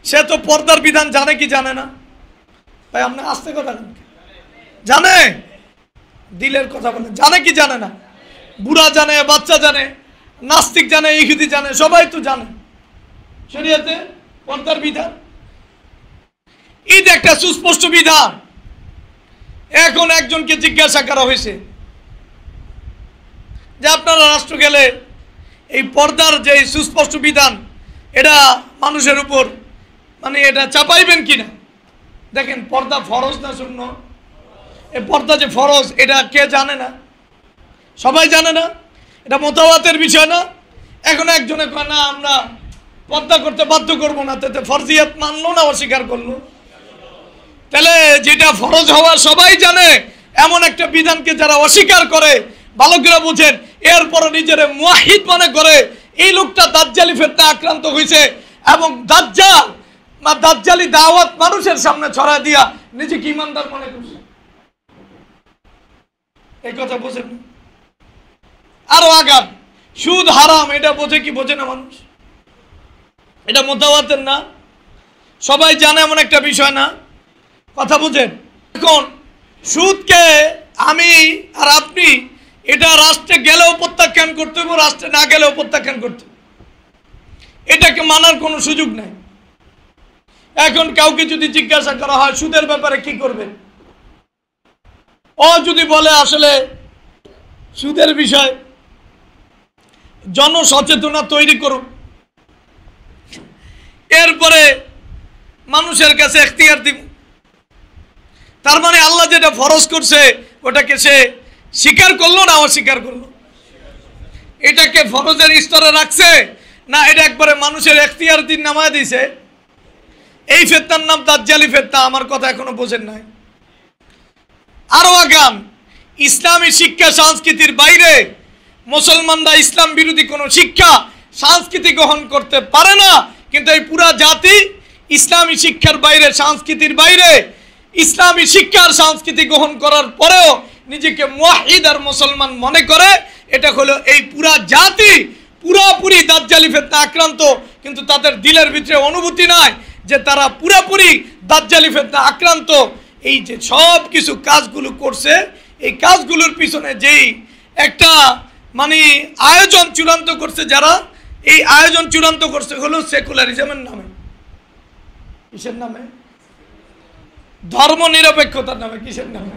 সে তো পর্দার বিধান জানে কি জানে না? ভাই আপনি আস্তে কথা জানে, দিলের কথা বলেন, জানে কি জানে না? বুড়া জানে, বাচ্চা জানে, নাস্তিক জানে, ইহুদি জানে, সবাই তো জানে শরীয়তে পর্দার বিধান। ঈদ একটা সুস্পষ্ট বিধান। এখন একজনকে জিজ্ঞাসা করা হয়েছে যে আপনারা রাষ্ট্র গেলে এই পর্দার যে সুস্পষ্ট বিধান, এটা মানুষের উপর মানে এটা চাপাইবেন কিনা? দেখেন, পর্দা ফরজ না সুন্নাহ? এই পর্দা যে ফরজ, এটা কে জানে না? সবাই জানে না? এটা মুতাওয়াতের বিষয় না? এখন একজনে কয় না আমরা পর্দা করতে বাধ্য করবো না, তাতে ফরজিয়াত মানলো না, অস্বীকার করলো। তাহলে যেটা ফরজ হওয়া সবাই জানে, এমন একটা বিধানকে যারা অস্বীকার করে, ভালো করে বুঝেন, এরপরে নিজের মুওয়াহিদ মনে করে, এই লোকটা দাজ্জালি ফিতনায় আক্রান্ত হয়েছে এবং দাজ্জালি দাওয়াত মানুষের সামনে ছড়া দিয়া নিজেকে ইমানদার মনে করছে। এই কথা বোঝেন? আরো আগাম সুদ হারাম, এটা বোঝে কি বোঝে না মানুষ? এটা মুতাওয়াতের না? সবাই জানে এমন একটা বিষয় না? কথা বুঝেন? এখন সুদকে আমি আর আপনি এটা রাষ্ট্রে গেলেও প্রত্যাখ্যান করতে হবে, রাষ্ট্রে না গেলেও প্রত্যাখ্যান করতে হবে। এটাকে মানার কোনো সুযোগ নাই। এখন কাউকে যদি জিজ্ঞাসা করা হয় সুদের ব্যাপারে কি করবেন, ও যদি বলে আসলে সুদের বিষয় জনসচেতনতা তৈরি করুক, এরপরে মানুষের কাছে এখতিয়ার দিব, তার মানে আল্লাহ যেটা ফরজ করছে ওটাকে সে স্বীকার করলো না অস্বীকার করলো? এটাকে ফরজের স্তরে রাখছে না এটা একবারে মানুষের এখতিয়ার দিন নামায় দিছে? এই ফেতনার নাম দাজ্জালি ফেতনা। আমার কথা এখনো বোঝেন নাই? আরো আগাম ইসলামী শিক্ষা সংস্কৃতির বাইরে মুসলমানরা ইসলাম বিরোধী কোনো শিক্ষা সংস্কৃতি গ্রহণ করতে পারে না, কিন্তু এই পুরা জাতি ইসলামী শিক্ষার বাইরে, সংস্কৃতির বাইরে ইসলামী শিক্ষার সংস্কৃতি গ্রহণ করার পরেও নিজেকে মুওয়াহিদ আর মুসলমান মনে করে। এটা হলো এই পুরা জাতি পুরাপুরি দাজ্জালি ফিতনা আক্রান্ত, কিন্তু তাদের দিলের ভিতরে অনুভূতি নাই যে তারা পুরাপুরি দাজ্জালি ফিতনা আক্রান্ত। এই যে সব কিছু কাজগুলো করছে, এই কাজগুলোর পিছনে যেই একটা মানে আয়োজন চূড়ান্ত করছে, যারা এই আয়োজন চূড়ান্ত করছে হলো সেকুলারিজমের নামে। কিসের নামে? ধর্ম নিরপেক্ষতার নামে। কিসের নামে?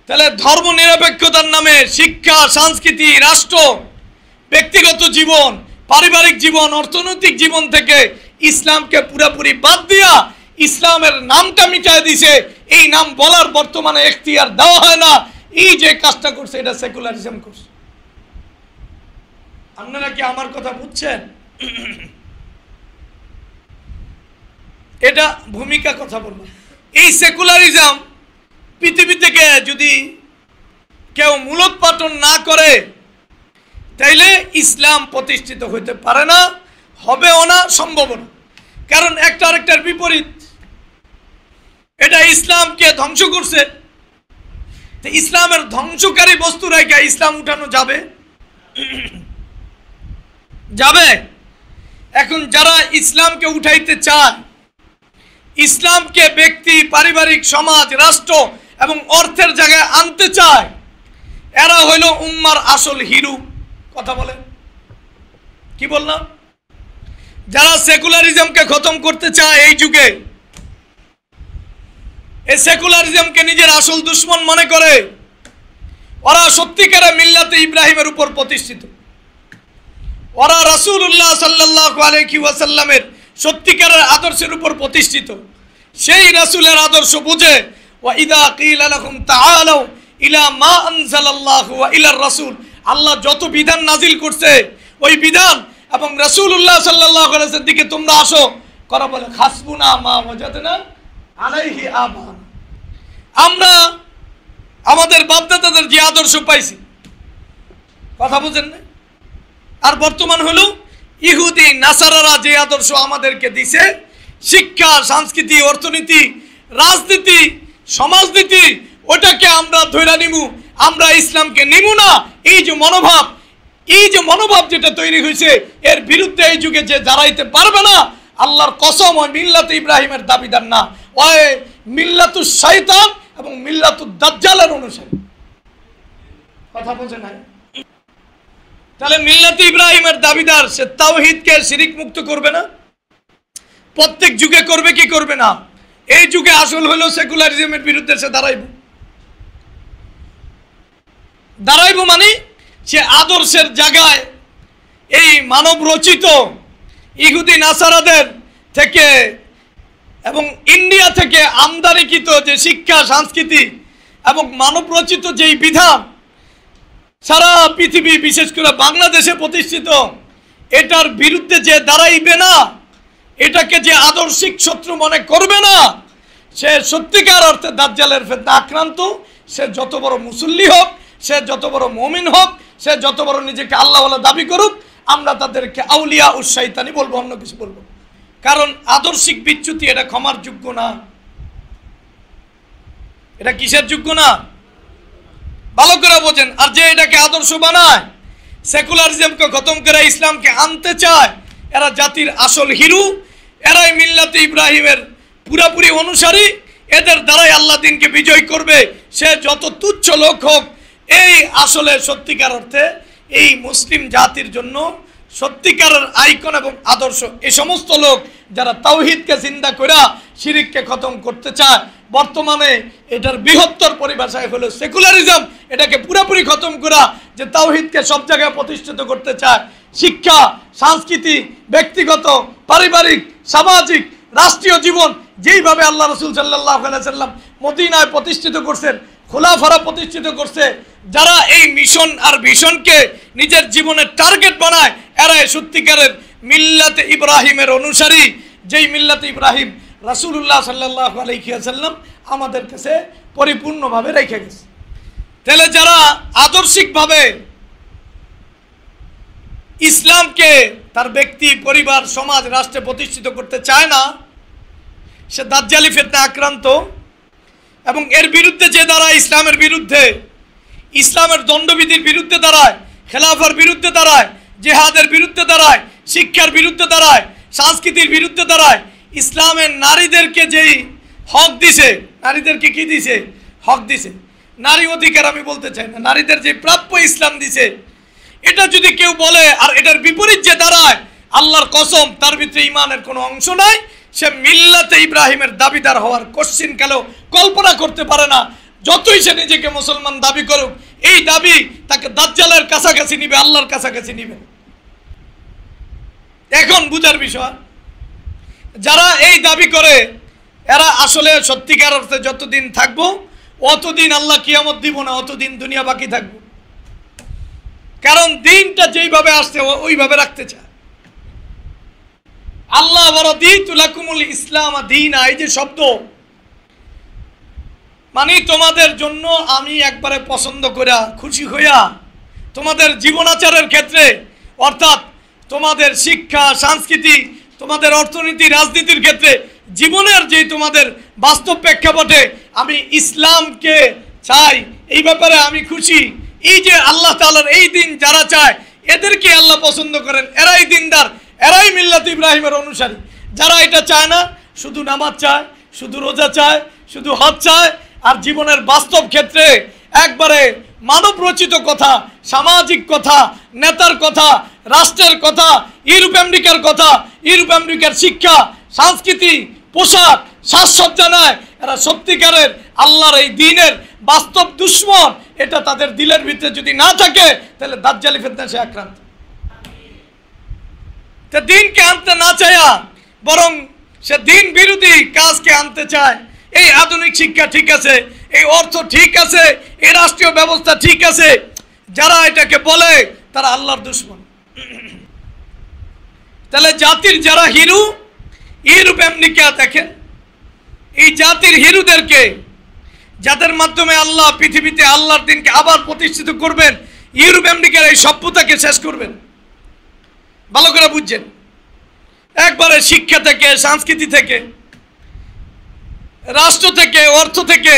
তাহলে ধর্ম নিরপেক্ষতার নামে শিক্ষা, সংস্কৃতি, রাষ্ট্র, ব্যক্তিগত জীবন, পারিবারিক জীবন, অর্থনৈতিক জীবন থেকে ইসলামকে পুরোপুরি বাদ দিয়া ইসলামের নামটা মিটায় দিছে। এই নাম বলার বর্তমানে এখতিয়ার দেওয়া হয় না। এই যে কাজটা করছে এটা সেকুলারিজম করছে। আপনারা কি আমার কথা বুঝছেন? এটা ভূমিকা কথা বলবো। এই সেকুলারিজম পৃথিবী থেকে যদি কেউ মূলোৎপাটন না করে তাইলে ইসলাম প্রতিষ্ঠিত হইতে পারে না, হবেও না, সম্ভব না। কারণ একটা আরেকটার বিপরীত। এটা ইসলামকে ধ্বংস করছে। ইসলামের ধ্বংসকারী বস্তু রেখে ইসলাম উঠানো যাবে? যাবে? এখন যারা ইসলামকে উঠাইতে চায়, ইসলামকে ব্যক্তি, পারিবারিক, সমাজ, রাষ্ট্র এবং অর্থের জায়গায় আনতে চায়, এরা হইল উম্মার আসল হিরো। কথা বলেন, কি বললাম? যারা সেকুলারিজমকে খতম করতে চায় এই যুগে, এই সেকুলারিজমকে নিজের আসল দুশ্মন মনে করে, ওরা সত্যিকারের মিল্লাতে ইব্রাহিমের উপর প্রতিষ্ঠিত, ওরা রাসূলুল্লাহ সাল্লাল্লাহু আলাইহি ওয়াসাল্লামের সত্যিকারের আদর্শের উপর প্রতিষ্ঠিত। সেই রাসূলের আদর্শ বুঝে ওয়া ইযা কিলা লাহুম তাআলু ইলা মা আনজালাল্লাহু ওয়া ইলার রাসূল, আল্লাহ যত বিধান নাজিল করছে ওই বিধান এবং রাসূলুল্লাহ সাল্লাল্লাহু আলাইহি ওয়াসাল্লামের দিকে তোমরা আসো। করা বলে হাসবুনা মা ওয়াজাদনা আলাইহি আবা। আমরা আমাদের বাপদাদাদের যে আদর্শ পাইছি, কথা বুঝেন না? আর বর্তমান হলো ইহুদি নাসারারা যে আদর্শ আমাদেরকে দিছে, শিক্ষা, সংস্কৃতি, অর্থনীতি, রাজনীতি, সমাজনীতি, ওটাকে আমরা ধরে নিমু, আমরা ইসলামকে নিমু না। এই যে মনোভাব যেটা তৈরি হয়েছে, এর বিরুদ্ধে এই যুগে যে দাঁড়াইতে পারবে না, আল্লাহর কসম ওই মিল্লাতে ইব্রাহিমের দাবিদার না, ওই মিল্লাতুশ শয়তান এবং মিল্লাতুদ দাজ্জালের অনুসারী। কথা বোঝে না? তাহলে মিল্লাতে ইব্রাহিমের দাবিদার, সে তাওহীদকে শিরিক মুক্ত করবে না? প্রত্যেক যুগে করবে কি করবে না? এই যুগে আসল হলো সেকুলারিজমের বিরুদ্ধে সে দাঁড়াইব মানে সে আদর্শের জায়গায় এই মানব রচিত ইহুদি নাসারাদের থেকে এবং ইন্ডিয়া থেকে আমদানিকৃত যে শিক্ষা, সংস্কৃতি এবং মানব রচিত যেই বিধান সারা পৃথিবী, বিশেষ করে বাংলাদেশে প্রতিষ্ঠিত, এটার বিরুদ্ধে যে দাঁড়াইবে না, এটাকে যে আদর্শিক শত্রু মনে করবে না, সে সত্যিকার অর্থে দাজ্জালের ফিতনা আক্রান্ত। সে যত বড় মুসল্লি হোক, সে যত বড় মুমিন হোক, সে যত বড় নিজেকে আল্লাহওয়ালা দাবি করুক, আমরা তাদেরকে আউলিয়া ও শয়তানি বলবো, অন্য কিছু বলবো। কারণ আদর্শিক বিচ্যুতি এটা ক্ষমার যোগ্য না। এটা কিসের যোগ্য না? ভালো করে বোঝেন। আর যে এটাকে আদর্শ বানায়, সেকুলারিজমকে খতম করে ইসলামকে আনতে চায়, এরা জাতির আসল হিরো। এরাই মিল্লাতে ইব্রাহিমের পুরাপুরি অনুসারী। এদের দ্বারাই আল্লাহ দিনকে বিজয় করবে। সে যত তুচ্ছ লোক হোক, এই আসলে সত্যিকার অর্থে এই মুসলিম জাতির জন্য সত্যিকারের আইকন এবং আদর্শ। এই সমস্ত লোক যারা তাওহীদকে জিন্দা করে শিরিককে খতম করতে চায়, বর্তমানে এটার বৃহত্তর পরিভাষায় হলো সেকুলারিজম, এটাকে পুরোপুরি খতম করা, যে তাওহীদকে সব জায়গায় প্রতিষ্ঠিত করতে চায়। শিক্ষা, সংস্কৃতি, ব্যক্তিগত, পারিবারিক, সামাজিক, রাষ্ট্রীয় জীবন যেইভাবে আল্লাহ রাসূল সাল্লাল্লাহু আলাইহি ওয়াসাল্লাম মদিনায় প্রতিষ্ঠিত করছেন, খোলাফারা প্রতিষ্ঠিত করছে, যারা এই মিশন আর ভিশনকে নিজের জীবনের টার্গেট বানায়, এরা সত্যিকারের মিল্লাতে ইব্রাহিমের অনুসারী, যেই মিল্লাতে ইব্রাহিম রাসূলুল্লাহ সাল্লাল্লাহু আলাইহি ওয়াসাল্লাম আমাদের কাছে পরিপূর্ণভাবে রেখে গেছে। তাহলে যারা আদর্শিকভাবে ইসলামকে তার ব্যক্তি, পরিবার, সমাজ, রাষ্ট্রে প্রতিষ্ঠিত করতে চায় না, সে দাজ্জালি ফিতনায় আক্রান্ত। এবং এর বিরুদ্ধে যে দাঁড়ায়, ইসলামের বিরুদ্ধে, ইসলামের দণ্ডবিধির বিরুদ্ধে দাঁড়ায়, খেলাফার বিরুদ্ধে দাঁড়ায়, জিহাদের বিরুদ্ধে দাঁড়ায়, শিক্ষার বিরুদ্ধে দাঁড়ায়, সংস্কৃতির বিরুদ্ধে দাঁড়ায়, ইসলামের নারীদেরকে যেই হক দিছে, নারীদেরকে কি দিছে? হক দিছে। নারী অধিকার আমি বলতে চাই না, নারীদের যে প্রাপ্য ইসলাম দিছে, এটা যদি কেউ বলে আর এটার বিপরীত যে দাঁড়ায়, আল্লাহর কসম তার ভিতরে ঈমানের কোনো অংশ নাই, সে মিল্লাতে ইব্রাহিমের দাবিদার হওয়ার কোশ্চিন কালেও কল্পনা করতে পারে না। যতই সে নিজেকে মুসলমান দাবি করুক, এই দাবি তাকে দাজ্জালের কাছাকাছি নিবে, আল্লাহর কাছাকাছি নিবে। এখন বুঝার বিষয়, যারা এই দাবি করে এরা আসলে সত্যিকার অর্থে যতদিন থাকবো অতদিন আল্লাহ কিয়ামত দিব না, অতদিন দুনিয়া বাকি থাকবো। কারণ দিনটা যেইভাবে আসছে ওইভাবে রাখতে চায়। আল্লাহ ওয়ারাদিতু লাকুমুল ইসলাম দীনা, এই যে শব্দ, মানে তোমাদের জন্য আমি একবারে পছন্দ করা, খুশি হইয়া তোমাদের জীবনাচারের ক্ষেত্রে, অর্থাৎ তোমাদের শিক্ষা, সংস্কৃতি, তোমাদের অর্থনীতি, রাজনীতির ক্ষেত্রে, জীবনের যে তোমাদের বাস্তব প্রেক্ষাপটে আমি ইসলামকে চাই, এই ব্যাপারে আমি খুশি। এই যে আল্লাহ তাআলার এই দিন যারা চায়, এদেরকে আল্লাহ পছন্দ করেন, এরাই দিনদার, এরাই মিল্লাত ইব্রাহিমের অনুসারী। যারা এটা চায় না, শুধু নামাজ চায়, শুধু রোজা চায়, শুধু হজ চায়, আর জীবনের বাস্তব ক্ষেত্রে একবারে মানব রচিত কথা, সামাজিক কথা, নেতার কথা, রাষ্ট্রের কথা, ইউরোপ আমেরিকার কথা, ইউরোপ আমেরিকার শিক্ষা, সংস্কৃতি, পোশাক, সাজসজ্জা নয়, এরা সত্যিকারের আল্লাহর এই দ্বীনের বাস্তব দুশ্মন। এটা তাদের দিলের ভিতরে যদি না থাকে, তাহলে দাজ্জালি ফিতনায় সে আক্রান্ত। তা দিনকে আনতে না চায়া বরং সে দিন বিরোধী কাজকে আনতে চায়। এই আধুনিক শিক্ষা ঠিক আছে, এই অর্থ ঠিক আছে, এই রাষ্ট্রীয় ব্যবস্থা ঠিক আছে, যারা এটাকে বলে তারা আল্লাহর দুশমন। তাহলে জাতির যারা হিরো, ইউরোপ আমেরিকা দেখেন, এই জাতির হিরোদেরকে, যাদের মাধ্যমে আল্লাহ পৃথিবীতে আল্লাহর দিনকে আবার প্রতিষ্ঠিত করবেন, ইউরোপ আমেরিকার এই সভ্যতাকে শেষ করবেন। ভালো করে বুঝছেন, একবারে শিক্ষা থেকে, সংস্কৃতি থেকে, রাষ্ট্র থেকে, অর্থ থেকে,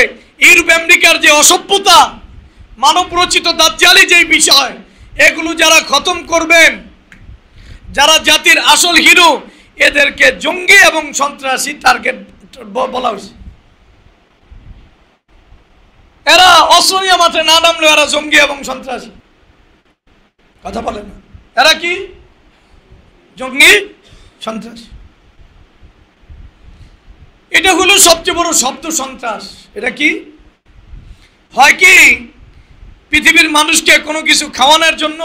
ইউরোপ আমেরিকার যে অসভ্যতা, মানব রচিত দাজ্জালি যে বিষয়, এগুলো যারা খতম করবেন, যারা জাতির আসল হিরো, এদেরকে জঙ্গি এবং সন্ত্রাসী টার্গেট বলা হয়েছে। এরা অস্ত্রীয় মাঠে না নামলেও এরা জঙ্গি এবং সন্ত্রাসী। কথা বলে না, এরা কি? জঙ্গি, সন্ত্রাসী। এটা হলো সবচেয়ে বড় শব্দ, সন্ত্রাস। এটা কি হয়? কি পৃথিবীর মানুষকে কোনো কিছু খাওয়ানোর জন্য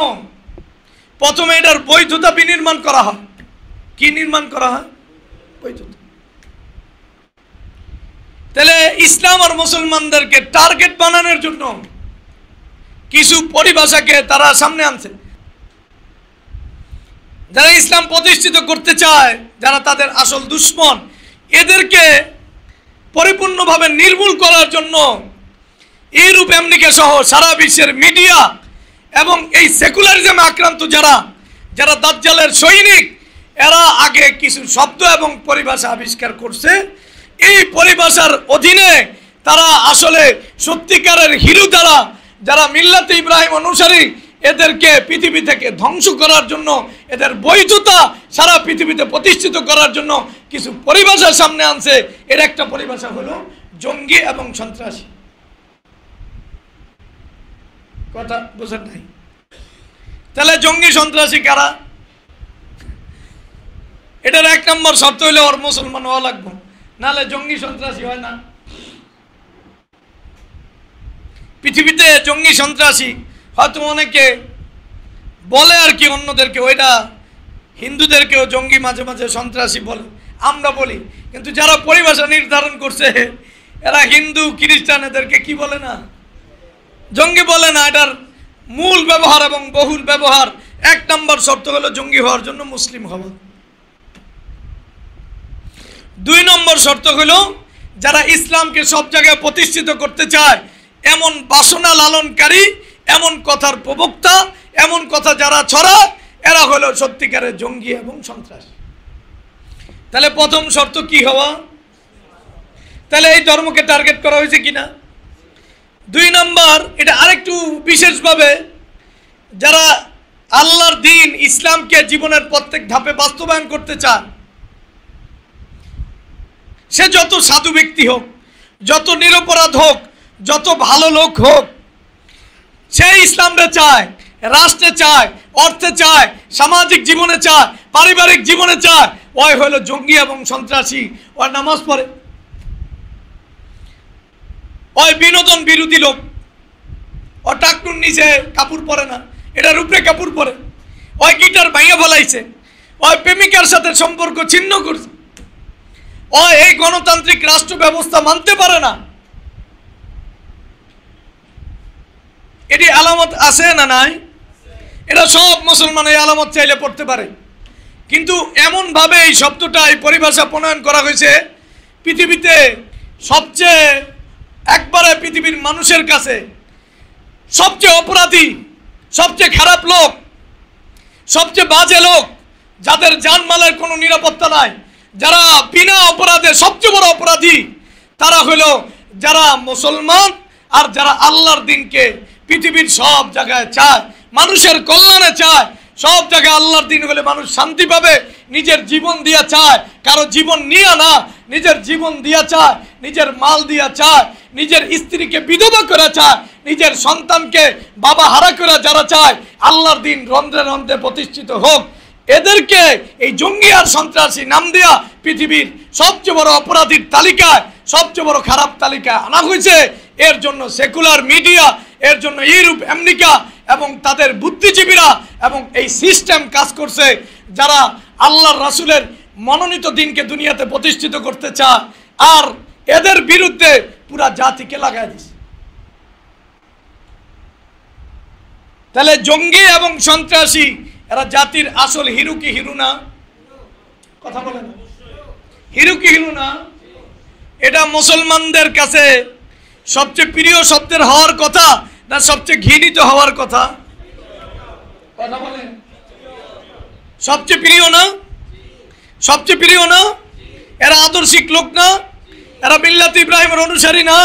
প্রথমে এটার বৈধতা বিনির্মাণ করা হয়। কি নির্মাণ করা হয়? বৈধতা। তাহলে ইসলাম আর মুসলমানদেরকে টার্গেট বানানোর জন্য কিছু পরিভাষাকে তারা সামনে আনছে। যারা ইসলাম প্রতিষ্ঠিত করতে চায়, যারা তাদের আসল দুশমন, এদেরকে পরিপূর্ণভাবে নির্মূল করার জন্য ইউরোপ আমেরিকা সহ সারা বিশ্বের মিডিয়া এবং এই সেকুলারিজমে আক্রান্ত যারা, যারা দাজ্জালের সৈনিক, এরা আগে কিছু শব্দ এবং পরিভাষা আবিষ্কার করছে। এই পরিভাষার অধীনে তারা আসলে সত্যিকারের হিরো, যারা যারা মিল্লাতে ইব্রাহিম অনুসারী, এদেরকে পৃথিবী থেকে ধ্বংস করার জন্য, এদের বৈধতা সারা পৃথিবীতে প্রতিষ্ঠিত করার জন্য কিছু পরিভাষা সামনে আনছে। এর একটা পরিভাষা হলো জঙ্গি এবং সন্ত্রাসী। কথা বোঝেন নাই? তাহলে জঙ্গি সন্ত্রাসী কারা? এটার 1 নম্বর শর্ত হইলে ওর মুসলমান হওয়া লাগবে, নাহলে জঙ্গি সন্ত্রাসী হয় না। পৃথিবীতে জঙ্গি সন্ত্রাসী হয়তো অনেকে বলে আর কি অন্যদেরকে, ওইটা হিন্দুদেরকেও জঙ্গি মাঝে মাঝে সন্ত্রাসী বলে, আমরা বলি, কিন্তু যারা পরিভাষা নির্ধারণ করছে এরা হিন্দু খ্রিস্টান এদেরকে কি বলে না, জঙ্গি বলে না। এটার মূল ব্যবহার এবং বহুল ব্যবহার। 1 নম্বর শর্ত হলো জঙ্গি হওয়ার জন্য মুসলিম হওয়া। 2 নম্বর শর্ত হলো যারা ইসলামকে সব জায়গায় প্রতিষ্ঠিত করতে চায়, এমন বাসনা লালনকারী, এমন কথার প্রবক্তা, এমন কথা যারা ছড়ায়, এরা হলো সত্যিকারের জঙ্গি এবং সন্ত্রাসী। তাহলে প্রথম শর্ত কি হওয়া? তাহলে এই ধর্মকে টার্গেট করা হয়েছে কিনা? 2 নম্বর, এটা আরেকটু বিশেষভাবে যারা আল্লাহর দ্বীন ইসলামকে জীবনের প্রত্যেক ধাপে বাস্তবায়ন করতে চান, সে যত সাধু ব্যক্তি হোক, যত নিরপরাধ হোক, যত ভালো লোক হোক, সে ইসলামে চায়, রাষ্ট্রে চায়, অর্থে চায়, সামাজিক জীবনে চায়, পারিবারিক জীবনে চায়, ওই হলো জঙ্গি এবং সন্ত্রাসী। ওই নামাজ পড়ে, ওই বিনোদন বিরোধী লোক, ও টাকটুর নিচে কাপড় পরে না, এটার উপরে কাপড় পরে, ওই গিটার ভাঙিয়ে ফেলাইছে, ওই প্রেমিকার সাথে সম্পর্ক ছিন্ন করছে, ও এই গণতান্ত্রিক রাষ্ট্র ব্যবস্থা মানতে পারে না। এটি আলামত আছে না নাই? এটা সব মুসলমান এই আলামত চাইলে পড়তে পারে, কিন্তু এমনভাবে এই শব্দটা, এই পরিভাষা প্রণয়ন করা হয়েছে পৃথিবীতে সবচেয়ে, একবারে পৃথিবীর মানুষের কাছে সবচেয়ে অপরাধী, সবচেয়ে খারাপ লোক, সবচেয়ে বাজে লোক, যাদের জানমালের কোনো নিরাপত্তা নাই, যারা বিনা অপরাধে সবচেয়ে বড় অপরাধী, তারা হলো যারা মুসলমান আর যারা আল্লাহর দ্বীনকে পৃথিবীর সব জায়গায় চায়, মানুষের কল্যাণে চায়। সব জায়গায় আল্লাহর দ্বীন হলে মানুষ শান্তি পাবে, নিজের জীবন দিয়া চায়, কারো জীবন নিয়ে না, নিজের জীবন দিয়া চায়, নিজের মাল দিয়া চায়, নিজের স্ত্রীকে বিধবা করে চায়, নিজের সন্তানকে বাবা হারা করে যারা চায় আল্লাহর দ্বীন রন্ধ্রে রন্ধ্রে প্রতিষ্ঠিত হোক, এদেরকে এই জঙ্গি আর সন্ত্রাসী নাম দেয়া পৃথিবীর সবচেয়ে বড় অপরাধীর তালিকায়, সবচেয়ে বড় খারাপ তালিকায় আনা হয়েছে। এর জন্য সেকুলার মিডিয়া, এর জন্য ইউরোপ আমেরিকা এবং তাদের বুদ্ধিজীবীরা এবং এই সিস্টেম কাজ করছে, যারা আল্লাহর রাসূলের মনোনীত দ্বীনকে দুনিয়াতে প্রতিষ্ঠিত করতে চায়, আর এদের বিরুদ্ধে পুরা জাতিকে লাগাই দিছে। তাহলে জঙ্গি এবং সন্ত্রাসী এরা জাতির আসল হিরো কি হিরো না? কথা বলেন, হিরো কি হিরো না? এটা মুসলমানদের কাছে সবচেয়ে প্রিয় শব্দের হওয়ার কথা না সবচেয়ে ঘৃণিত হওয়ার কথা? কথা বলেন, সবচেয়ে প্রিয় না? সবচেয়ে প্রিয় না? এরা আদর্শিক লোক না? এরা মিল্লাত ইব্রাহিমের অনুসারী না?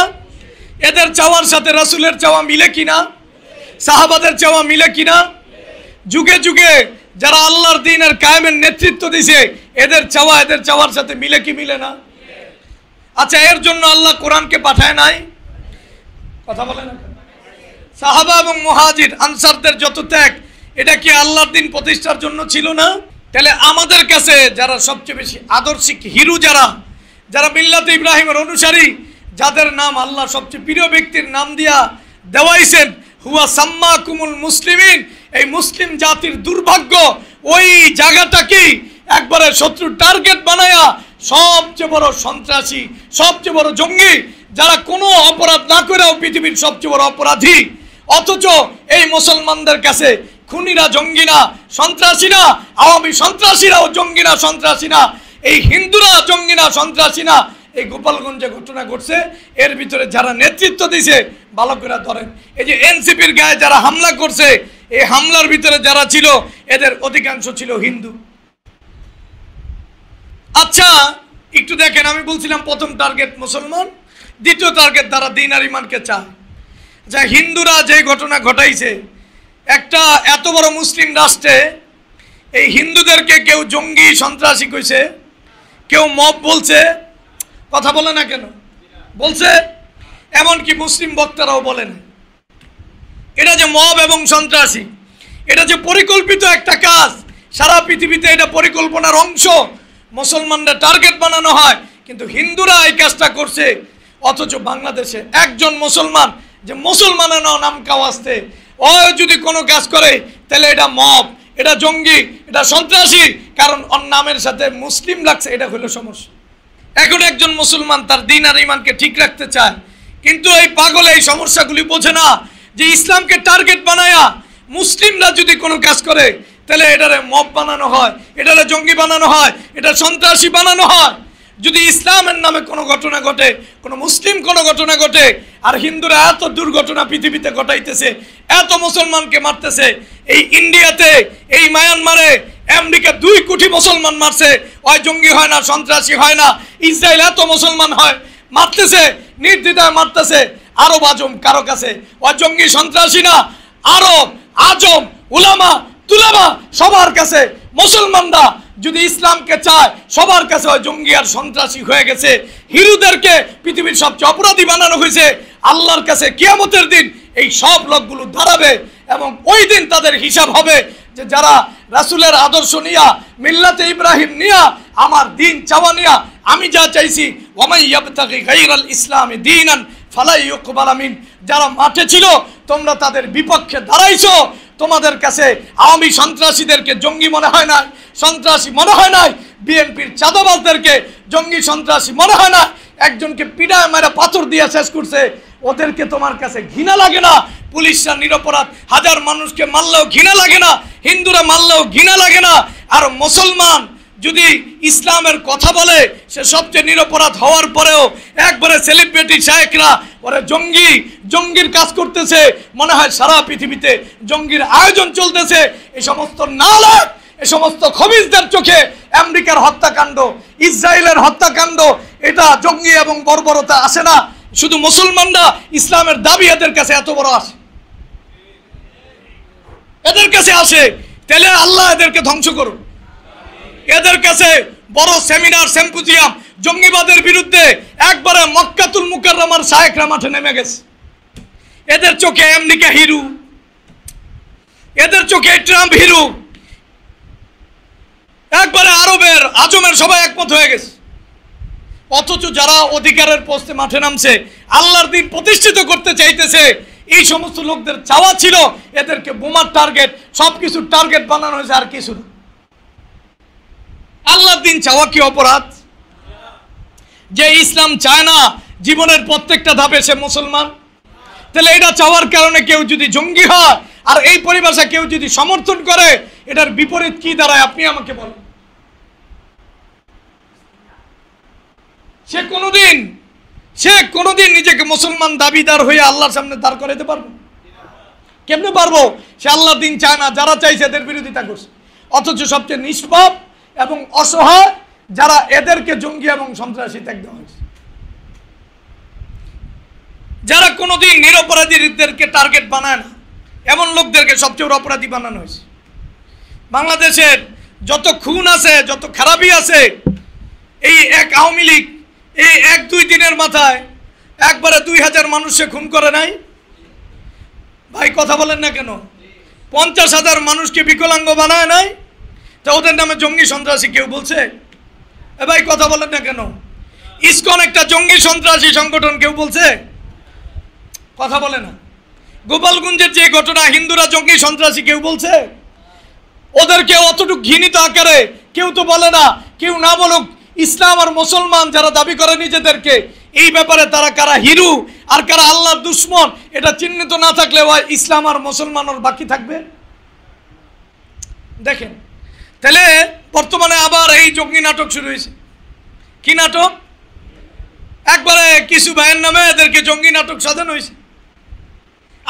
এদের চাওয়ার সাথে রাসূলের চাওয়া মিলে কিনা? সাহাবাদের চাওয়া মিলে কিনা? যুগে যুগে যারা আল্লাহর দ্বীনের কায়েমের নেতৃত্ব দিয়েছে, এদের চাওয়া এদের চাওয়ার সাথে মিলে কি মিলে না? আচ্ছা, এর জন্য আল্লাহ কোরআনকে পাঠায় নাই? কথা বলে না? সাহাবা এবং মুহাজির আনসারদের যত ত্যাগ, এটা কি আল্লাহর দ্বীন প্রতিষ্ঠার জন্য ছিল না? তাহলে আমাদের কাছে যারা সবচেয়ে বেশি আদর্শিক হিরো, যারা মিল্লাত ইব্রাহিমের অনুসারী, যাদের নাম আল্লাহ সবচেয়ে প্রিয় ব্যক্তির নাম দিয়া দেওয়াইছেন, হুয়া সাম্মাকুমুল মুসলিমিন, এই মুসলিম জাতির দুর্ভাগ্য ওই জায়গাটাকেই একবারে শত্রুর টার্গেট বানায়া সবচেয়ে বড় সন্ত্রাসী, সবচেয়ে বড় জঙ্গি, যারা কোনো অপরাধ না করেও পৃথিবীর সবচেয়ে বড় অপরাধী, অথচ এই মুসলমানদের কাছে খুনিরা জঙ্গি না, সন্ত্রাসী না, আওয়ামী সন্ত্রাসীরাও জঙ্গি না, সন্ত্রাসী না, এই হিন্দুরা জঙ্গি না, সন্ত্রাসী না। এই গোপালগঞ্জে ঘটনা ঘটছে, এর ভিতরে যারা নেতৃত্ব দিয়েছে ভালো করে ধরেন, এই যে এনসিপির গায়ে যারা হামলা করছে, এই হামলার ভিতরে যারা ছিল এদের অধিকাংশ ছিল হিন্দু। আচ্ছা একটু দেখেন, আমি বলছিলাম প্রথম টার্গেট মুসলমান, দ্বিতীয় টার্গেট তারা দ্বীন আর ঈমানকে চায়। যা হিন্দুরা যে ঘটনা ঘটাইছে, একটা এত বড় মুসলিম রাষ্ট্রে এই হিন্দুদেরকে কেউ জঙ্গি সন্ত্রাসী কইছে, কেউ মব বলছে, কথা বলে না কেন? বলছে, এমনকি মুসলিম বক্তারাও বলেন। এটা এটা যে মব এবং সন্ত্রাসী, এটা যে পরিকল্পিত একটা কাজ, সারা পৃথিবীতে এটা পরিকল্পনার অংশ, মুসলমানরা টার্গেট বানানো হয়, কিন্তু হিন্দুরা এই কাজটা করছে। অথচ বাংলাদেশে একজন মুসলমান যে মুসলমানের নাম কাওয়াজতে ও যদি কোনো কাজ করে তাহলে এটা মব, এটা জঙ্গি, এটা সন্ত্রাসী, কারণ ওর নামের সাথে মুসলিম লাগছে, এটা হলো সমস্যা। এখন একজন মুসলমান তার দিন আর ইমানকে ঠিক রাখতে চায়, কিন্তু এই পাগল এই সমস্যাগুলি বোঝে না যে ইসলামকে টার্গেট বানায়া মুসলিমরা যদি কোনো কাজ করে তাহলে এটারে মব বানানো হয়, এটারে জঙ্গি বানানো হয়, এটা সন্ত্রাসী বানানো হয়। যদি ইসলামের নামে কোনো ঘটনা ঘটে, কোনো মুসলিম কোনো ঘটনা ঘটে, আর হিন্দুরা এত দুর্ঘটনা পৃথিবীতে ঘটাইতেছে, এত মুসলমানকে মারতেছে, এই ইন্ডিয়াতে, এই মায়ানমারে আমেরিকা 2 কোটি মুসলমান মারছে, ওই জঙ্গি হয় না, সন্ত্রাসী হয় না। ইসরায়েল এত মুসলমান হয় মারতেছে, নির্দ্বিধায় মারতেছে। আরব আজম কারো কাছে ওই জঙ্গি সন্ত্রাসী না, আরব আজম উলামা তুলামা সবার কাছে মুসলমানরা যদি ইসলামকে চায় সবার কাছে ওই জঙ্গি আর সন্ত্রাসী হয়ে গেছে। হিন্দুদেরকে পৃথিবীর সবচেয়ে অপরাধী বানানো হয়েছে। আল্লাহর কাছে কিয়ামতের দিন এই সব লোকগুলো দাঁড়াবে এবং ওই দিন তাদের হিসাব হবে যে যারা রাসূলের আদর্শ নিয়া, মিল্লাতে ইব্রাহিম নিয়া, আমার দিন চাওয়া নিয়া আমি যা চাইছি, ওয়ামাই ইয়াবতাগি গায়রাল ইসলামি দীনান ফালা ইউকবাল মিন, যারা মাঠে ছিল তোমরা তাদের বিপক্ষে দাঁড়াইছো, তোমাদের কাছে আওয়ামী সন্ত্রাসীদেরকে জঙ্গি মনে হয় না, সন্ত্রাসী মনে হয় না, বিএনপির চাঁদাবাজদেরকে জঙ্গি সন্ত্রাসী মনে হয় না, একজনকে পিটায় মেরে পাথর দিয়ে শেষ করছে, ওদেরকে তোমার কাছে ঘৃণা লাগে না, পুলিশরা নিরপরাধ হাজার মানুষকে মারলেও ঘৃণা লাগে না, হিন্দুরা মারলেও ঘৃণা লাগে না। আর মুসলমান যদি ইসলামের কথা বলে সে সবচেয়ে নিরপরাধ হওয়ার পরেও একবারে সেলিব্রিটি শায়েকরা ওরা জঙ্গির কাজ করতেছে, মনে হয় সারা পৃথিবীতে জঙ্গির আয়োজন চলতেছে। এই সমস্ত নালায়ক, এই সমস্ত খবিসদের চোখে আমেরিকার হত্যাকাণ্ড, ইসরায়েলের হত্যাকাণ্ড এটা জঙ্গি এবং বর্বরতা আসে না। শুধু মুসলমানরা ইসলামের দাবি এদের কাছে এত বড় আসে, এদের কাছে আসে, তাহলে আল্লাহ এদেরকে ধ্বংস করুন। এদের কাছে বড় সেমিনার সিম্পোজিয়াম জঙ্গিবাদের বিরুদ্ধে একবারে মক্কাতুল মুকাররমার শায়েখরা মাঠে নেমে গেছে। এদের চোখে আমেরিকা হিরো, এদের চোখে ট্রাম্প হিরো, একবারে আরবের আজমের সবাই একমত হয়ে গেছে। অথচ যারা অধিকারের পোস্টে মাঠে নামছে, আল্লাহর দিন প্রতিষ্ঠিত করতে চাইতেছে, এই সমস্ত লোকদের চাওয়া ছিল এদেরকে বোমার টার্গেট, সবকিছু টার্গেট বানানো হয়েছে, আর কিছু না। আল্লাহর দিন চাওয়া কি অপরাধ? যে ইসলাম চায় না জীবনের প্রত্যেকটা ধাপে সে মুসলমান, তাহলে এটা চাওয়ার কারণে কেউ যদি জঙ্গি হয় আর এই পরিভাষা কেউ যদি সমর্থন করে, এটার বিপরীত কি দাঁড়ায় আপনি আমাকে বলেন। সে কোনোদিন নিজেকে মুসলমান দাবিদার হয়ে আল্লাহর সামনে দাঁড় করাইতে পারবো? কেমনে পারবো? সে আল্লাহর দিন চায় না, যারা চাইছে এদের বিরোধিতা করছে। অথচ সবচেয়ে নিষ্পাপ এবং অসহায় যারা, এদেরকে জঙ্গি এবং সন্ত্রাসী ত্যাগ দেওয়া হয়েছে। যারা কোনোদিন নিরপরাধীদেরকে টার্গেট বানায় না, এমন লোকদেরকে সবচেয়ে অপরাধী বানানো হয়েছে। বাংলাদেশের যত খুন আছে, যত খারাপই আছে, এই এক আওয়ামী লীগ এই 1-2 দিনের মাথায় একবারে 2000 মানুষকে খুন করে নাই ভাই। কথা বলেন না কেন? 50,000 মানুষকে বিকলাঙ্গ বানায় নাই, তো ওদের নামে জঙ্গি সন্ত্রাসী কেউ বলছে? এ ভাই কথা বলেন না কেন? ইসকন একটা জঙ্গি সন্ত্রাসী সংগঠন কেউ বলছে? কথা বলে না। গোপালগঞ্জের যে ঘটনা, হিন্দুরা জঙ্গি সন্ত্রাসী কেউ বলছে? ওদেরকে অতটুকু ঘৃণিত আকারে কেউ তো বলে না। কেউ না বলুক, ইসলাম আর মুসলমান যারা দাবি করে নিজেদেরকে, এই ব্যাপারে তারা কারা হিরু আর কারা আল্লাহর দুশ্মন এটা চিহ্নিত না থাকলে ইসলাম আর মুসলমান আর বাকি থাকবে? দেখেন, তাহলে বর্তমানে আবার এই জঙ্গি নাটক শুরু হয়েছে। কি নাটক? একবারে কিছু ভাইয়ের নামে এদেরকে জঙ্গি নাটক সাজানো হয়েছে।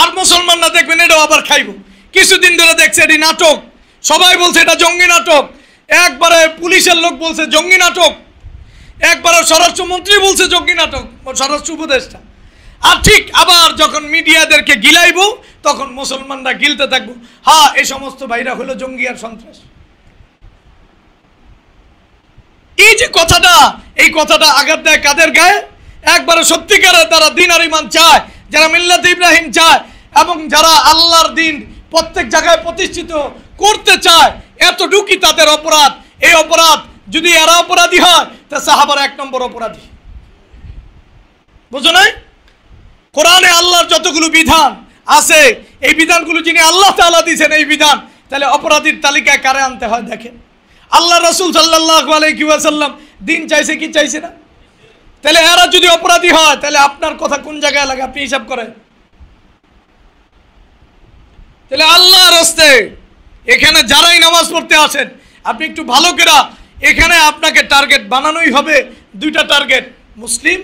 আর মুসলমানরা দেখবেন এটাও আবার খাইব। কিছুদিন ধরে দেখছে এটি নাটক, সবাই বলছে এটা জঙ্গি নাটক। একবারে পুলিশের লোক বলছে জঙ্গি নাটক, একবারে স্বরাষ্ট্রমন্ত্রী বলছে জঙ্গি নাটক, স্বরাষ্ট্র উপদেষ্টা। আর ঠিক আবার যখন মিডিয়াদেরকে গিলাইব তখন মুসলমানরা গিলতে থাকবো, হ্যাঁ এই সমস্ত ভাইরা হলো জঙ্গি আর সন্ত্রাস। এই যে কথাটা, এই কথাটা আঘাত দেয় কাদের গায়ে? একবারে সত্যিকারে তারা দিন আর ইমান চায়, যারা মিল্লাতে ইব্রাহিম চায়, এবং যারা আল্লাহর দিন প্রত্যেক জায়গায় প্রতিষ্ঠিত করতে চায়, এতটুকুই তাদের অপরাধ। এই অপরাধ যদি এরা অপরাধী হয়, তা সাহাবারা 1 নম্বর অপরাধী। বুঝো নাই? কোরআনে আল্লাহর যতগুলো বিধান আছে, এই বিধানগুলো যিনি আল্লাহ তাআলা দিয়েছেন এই বিধান, তাহলে অপরাধীর তালিকায় কারে আনতে হয় দেখেন। আল্লাহ রাসূল সাল্লাল্লাহু আলাইহি ওয়াসাল্লাম দিন চাইছে কি চাইছে না? তাহলে এরা যদি অপরাধী হয়, তাহলে আপনার কথা কোন জায়গায় লাগে আপনি হিসাব করেন। তাহলে আল্লাহর রাস্তে এখানে যারাই নামাজ পড়তে আসেন, আপনি একটু ভালো করে এখানে আপনাকে টার্গেট বানানোই হবে। 2টা টার্গেট, মুসলিম,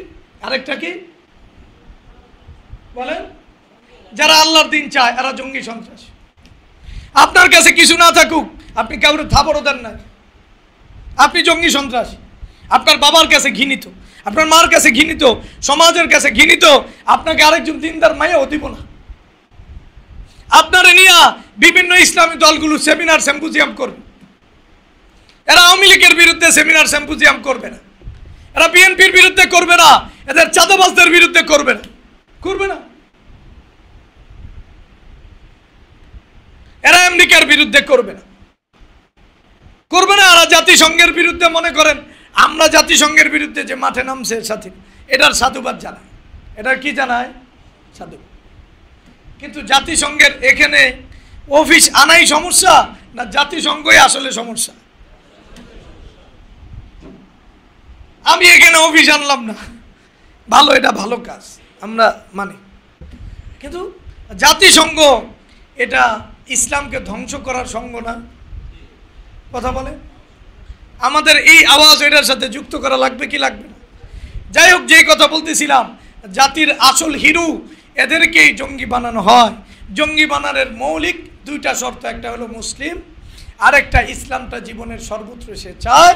আরেকটা কি বলেন? যারা আল্লাহর দিন চায় এরা জঙ্গি সন্ত্রাসী। আপনার কাছে কিছু না থাকুক, আপনি কাউরে থাবড়ও দেন না, আপনি জঙ্গি সন্ত্রাসী। আপনার বাবার কাছে ঘৃণিত, আপনার মার কাছে ঘৃণিত, সমাজের কাছে ঘৃণিত, আপনাকে আরেকজন দিনদার মাইয়াও দিব না। আপনারা নিয়ে বিভিন্ন ইসলামী দলগুলো সেমিনার সিম্পোজিয়াম করবে। এরা আওয়ামী লীগের বিরুদ্ধে সেমিনার সিম্পোজিয়াম করবে না, এরা বিএনপির বিরুদ্ধে করবে না, এদের চাঁদাবাজদের বিরুদ্ধে করবে না, করবে না। এরা আমেরিকার বিরুদ্ধে করবে না, করবে না। এরা জাতিসংঘের বিরুদ্ধে, মনে করেন আমরা জাতিসংঘের বিরুদ্ধে যে মাঠে নামছে সাথী, এটার সাধুবাদ জানায়, এটার কি জানায়? সাধুবাদ। কিন্তু জাতিসংঘের এখানে অফিস আনাই সমস্যা না জাতিসংঘই আসলে সমস্যা? আমি এখানে অফিস আনলাম না, ভালো, এটা ভালো কাজ, আমরা মানি। কিন্তু জাতিসংঘ এটা ইসলামকে ধ্বংস করার সংঘ না, কথা বলে। আমাদের এই আওয়াজ এটার সাথে যুক্ত করা লাগবে কি লাগবে না? যাই হোক, যে কথা বলতেছিলাম, জাতির আসল হিরো এদেরকেই জঙ্গি বানানো হয়। জঙ্গি বানানোর মৌলিক 2টা শর্ত, একটা হলো মুসলিম, আরেকটা ইসলামটা জীবনের সর্বত্র সে চায়,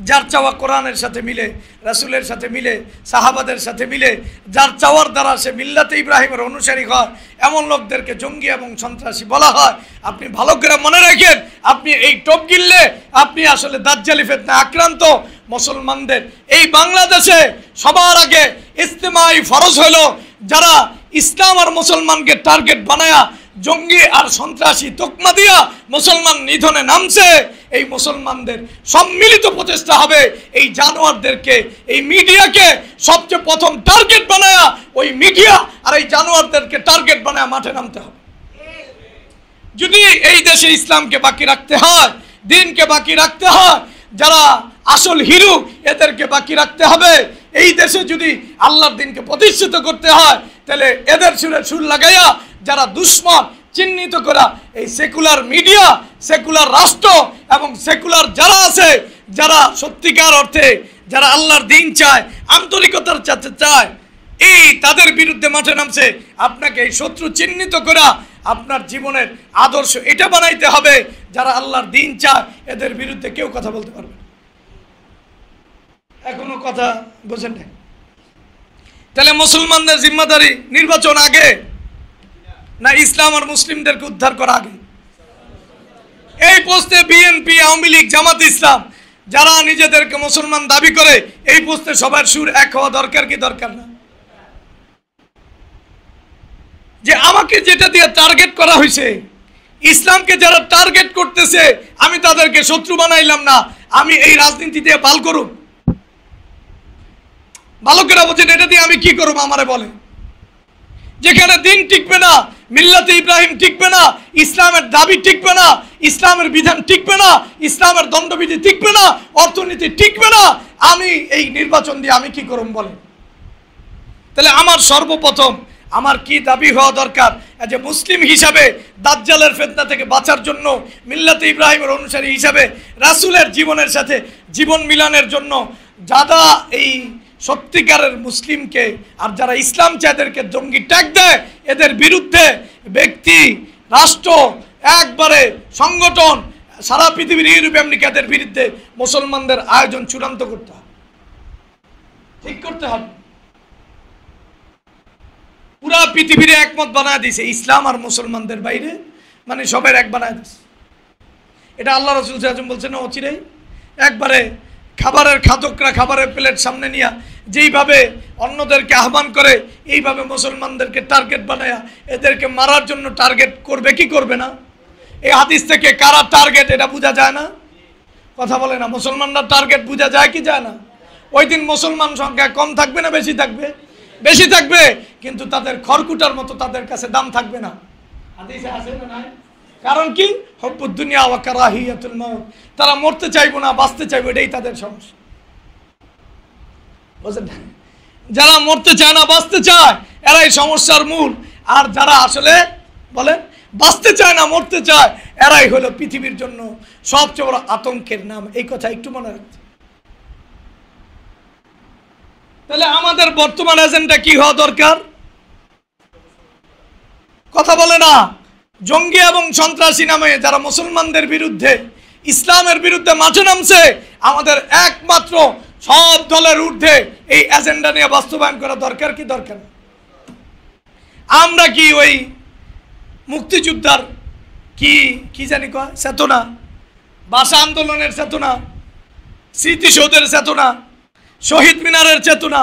যার চাওয়া কোরআনের সাথে মিলে, রাসূলের সাথে মিলে, সাহাবাদের সাথে মিলে, যার চাওয়ার দ্বারা সে মিল্লাতে ইব্রাহিমের অনুসারী হয়, এমন লোকদেরকে জঙ্গি এবং সন্ত্রাসী বলা হয়। আপনি ভালো করে মনে রাখেন, আপনি এই টপ গিললে আপনি আসলে দাজ্জালি ফিতনায় আক্রান্ত। মুসলমানদের এই বাংলাদেশে সবার আগে ইজতিমাই ফরজ হলো, যারা ইসলাম আর মুসলমানকে টার্গেট বানায়া জঙ্গি আর সন্ত্রাসী তকমা দিয়া মুসলমান নিধনে নামছে, এই মুসলমানদের সম্মিলিত প্রচেষ্টা হবে এই জানোয়ারদেরকে, এই মিডিয়াকে সবচেয়ে প্রথম টার্গেট বানায়া, ওই মিডিয়া আর এই জানোয়ারদেরকে টার্গেট বানায়া মাঠে নামতে হবে। যদি এই দেশে ইসলামকে বাকি রাখতে হয়, দিনকে বাকি রাখতে হয়, যারা আসল হিরো এদেরকে বাকি রাখতে হবে। এই দেশে যদি আল্লাহর দিনকে প্রতিষ্ঠিত করতে হয়, তাহলে এদের সুরে সুর লাগাইয়া যারা দুশ্মন চিহ্নিত করা, এই সেকুলার মিডিয়া, সেকুলার রাষ্ট্র এবং সেকুলার যারা আছে, যারা সত্যিকার অর্থে যারা আল্লাহর দিন চায়, আন্তরিকতার সাথে চায়, এই তাদের বিরুদ্ধে মাঠে নামছে। আপনাকে এই শত্রু চিহ্নিত করা, আপনার জীবনের আদর্শ এটা বানাইতে হবে। যারা আল্লাহর দিন চায়, এদের বিরুদ্ধে কেউ কথা বলতে পারবে না। এখনো কথা বোঝেন না? তাহলে মুসলমানদের জিম্মাদারি নির্বাচন আগে না ইসলাম আর মুসলিমদেরকে উদ্ধার করা আগে? এই পোস্টে বিএনপি, আওয়ামী লীগ, জামাত ইসলাম যারা নিজেদেরকে মুসলমান দাবি করে, এই পোস্টে সবার সুর এক হওয়া দরকার কি দরকার না? যে আমাকে যেটা দিয়ে টার্গেট করা হয়েছে, ইসলামকে যারা টার্গেট করতেছে, আমি তাদেরকে শত্রু বানাইলাম না, আমি এই রাজনীতি দিয়ে বাল করুম। বালকেরা বলছেন এটা দিয়ে আমি কি করব? আমারে বলে। যেখানে দিন টিকবে না, মিল্লাতে ইব্রাহিম টিকবে না, ইসলামের দাবি টিকবে না, ইসলামের বিধান টিকবে না, ইসলামের দণ্ডবিধি টিকবে না, অর্থনীতি টিকবে না, আমি এই নির্বাচন দিয়ে আমি কি করব বলে? তাহলে আমার সর্বপ্রথম আমার কি দাবি হওয়া দরকার? যে মুসলিম হিসাবে দাজ্জালের ফিতনা থেকে বাঁচার জন্য, মিল্লাতে ইব্রাহিমের অনুসারী হিসাবে রাসূলের জীবনের সাথে জীবন মিলানের জন্য, যারা এই সত্যিকারের মুসলিমকে আর যারা ইসলাম চায় এদেরকে জঙ্গি ট্যাগ দেয়, এদের বিরুদ্ধে ব্যক্তি, রাষ্ট্র, একবারে সংগঠন, সারা পৃথিবীর ইউরোপ আমেরিকাদের বিরুদ্ধে মুসলমানদের আয়োজন চূড়ান্ত করতে হবে, ঠিক করতে হবে। পুরা পৃথিবীর একমত বানায় দিয়েছে, ইসলাম আর মুসলমানদের বাইরে মানে সবাই এক বানায় দিয়েছে। এটা আল্লাহ রাসূল সাল্লাল্লাহু আলাইহি ওয়াসাল্লাম বলছেন, অচিরেই একবারে খাবারের খাদকরা খাবারের প্লেট সামনে নিয়ে যেইভাবে অন্যদেরকে আহ্বান করে এইভাবে মুসলমানদেরকে টার্গেট বানায়া এদেরকে মারার জন্য টার্গেট করবে কি করবে না? এই হাদিস থেকে কারা টার্গেট এটা বোঝা যায় না? কথা বলে না, মুসলমানরা টার্গেট বোঝা যায় কি যায় না? ওই দিন মুসলমান সংখ্যা কম থাকবে না বেশি থাকবে? বেশি থাকবে, কিন্তু তাদের খড়কুটার মতো তাদের কাছে দাম থাকবে না। হাদিসে আছে না নাই? কারণ কি? হুব্বুদ দুনিয়া ওয়া কারাহিয়াতুল মাউত। তারা মরতে চাইবো না, বাঁচতে চাইবো, এটাই তাদের সমস্যা। বুঝলেন? যারা মরতে চায় না, বাঁচতে চায়, এরাই সমস্যার মূল। আর যারা আসলে বলে বাঁচতে চায় না, মরতে চায়, এরাই হলো পৃথিবীর জন্য সবচেয়ে বড় আতঙ্কের নাম। এই কথা একটু মনে রাখতে। তাহলে আমাদের বর্তমান এজেন্ডা কি হওয়া দরকার? কথা বলে না, জঙ্গি এবং সন্ত্রাসী নামে যারা মুসলমানদের বিরুদ্ধে, ইসলামের বিরুদ্ধে মাঠে নামছে, আমাদের একমাত্র সব দলের ঊর্ধ্বে এই এজেন্ডা নিয়ে বাস্তবায়ন করা দরকার কি দরকার? আমরা কি ওই মুক্তিযোদ্ধার কি জানি কয় চেতনা, ভাষা আন্দোলনের চেতনা, স্মৃতিসৌধের চেতনা, শহীদ মিনারের চেতনা,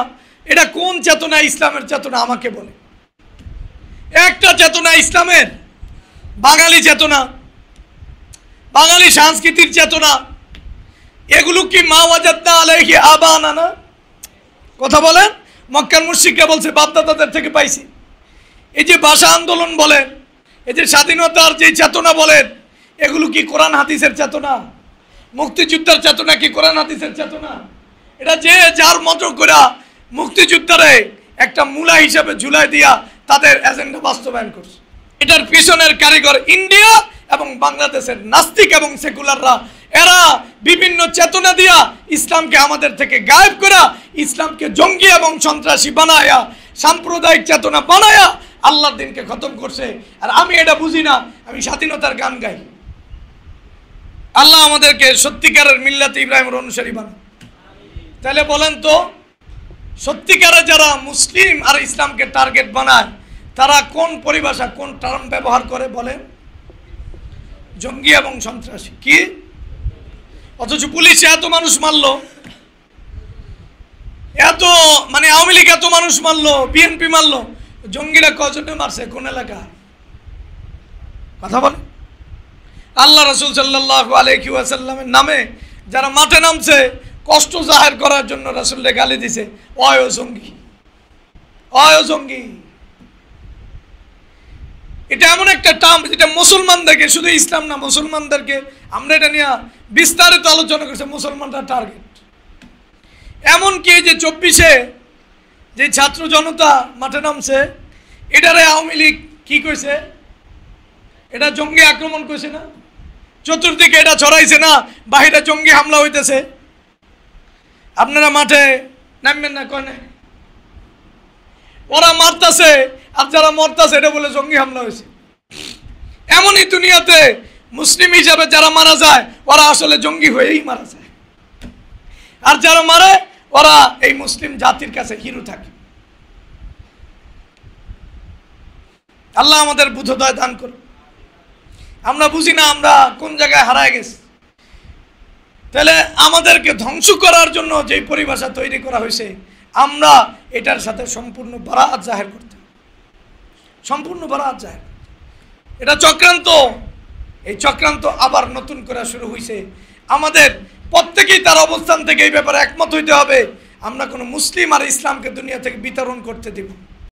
এটা কোন চেতনা ইসলামের চেতনা আমাকে বলে? একটা চেতনা ইসলামের, বাঙালি চেতনা, বাঙালি সংস্কৃতির চেতনা। এগুলো কি মা ওয়াজাদনা আলাইহি আবানা না? কথা বলেন, মক্কার মুশরিকরা বলছে বাপদাদাদের থেকে পাইছি। এই যে ভাষা আন্দোলন বলেন, এই যে স্বাধীনতার যে চেতনা বলেন, এগুলো কি কোরআন হাদিসের চেতনা? মুক্তিযুদ্ধের চেতনা কি কোরআন হাদিসের চেতনা? এটা যে যার মতো করে মুক্তিযুদ্ধরে একটা মূলা হিসাবে ঝুলাই দিয়া তাদের এজেন্ডা বাস্তবায়ন করছে। এটার পিছনের কারিগর ইন্ডিয়া এবং বাংলাদেশের নাস্তিক এবং সেকুলাররা। এরা বিভিন্ন চেতনা দিয়া ইসলামকে আমাদের থেকে গায়েব করা, ইসলামকে জঙ্গি এবং সন্ত্রাসী বানায়া, সাম্প্রদায়িক চেতনা বানায়া আল্লাহর দিনকে খতম করছে। আর আমি এটা বুঝি না, আমি স্বাধীনতার গান গাই। আল্লাহ আমাদেরকে সত্যিকারের মিল্লাতে ইব্রাহিমের অনুসারী বানান। তাহলে বলেন তো, সত্যিকারে যারা মুসলিম আর ইসলামকে টার্গেট বানায়, তারা কোন পরিভাষা, কোন টার্ম ব্যবহার করে বলেন? জঙ্গি এবং সন্ত্রাসী। কি? অথচ পুলিশ এত মানুষ মারলো, এত মানে আওয়ামী লীগ এত মানুষ মারলো, বিএনপি মারলো, জঙ্গিরা কজনে মারছে কোন এলাকায়? কথা বলে। আল্লাহ রাসূল সাল্লাল্লাহু আলাইহি ওয়াসাল্লামের নামে যারা মাঠে নামছে কষ্ট জাহির করার জন্য রাসূলকে গালি দিছে, অয় জঙ্গি, অয় জঙ্গি। এটা এমন একটা টার্ম যেটা মুসলমানদেরকে, শুধু ইসলাম না, মুসলমানদেরকে আমরা এটা নিয়ে বিস্তারিত আলোচনা করছি। মুসলমানরা টার্গেট। এমনকি যে 24-এ যে ছাত্র জনতা মাঠে নামছে, এটারে আওয়ামী লীগ কি কইছে? এটা জঙ্গি আক্রমণ কইছে না? চতুর্দিকে এটা ছড়াইছে না, বাহিরে জঙ্গি হামলা হইতেছে, আপনারা মাঠে নামবেন না কয় না? ওরা মারতাছে আর যারা মরতাছে এটা বলে জঙ্গি হামলা হয়েছে। এমনই দুনিয়াতে মুসলিম হিসাবে যারা মারা যায় ওরা আসলে জঙ্গি হয়েই মারা যায়, আর যারা মারে ওরা এই মুসলিম জাতির কাছে হিরো থাকে। আল্লাহ আমাদের বুদ্ধদয় দান করুন। আমরা বুঝি না আমরা কোন জায়গায় হারায় গেছি। তাহলে আমাদেরকে ধ্বংস করার জন্য যে পরিভাষা তৈরি করা হয়েছে, আমরা এটার সাথে সম্পূর্ণ বারাত জাহির করতে, সম্পূর্ণ বারাত জাহির। এটা চক্রান্ত। এই চক্রান্ত আবার নতুন করে শুরু হয়েছে। আমাদের প্রত্যেকেই তার অবস্থান থেকে এই ব্যাপারে একমত হইতে হবে। আমরা কোনো মুসলিম আর ইসলামকে দুনিয়া থেকে বিতরণ করতে দিব।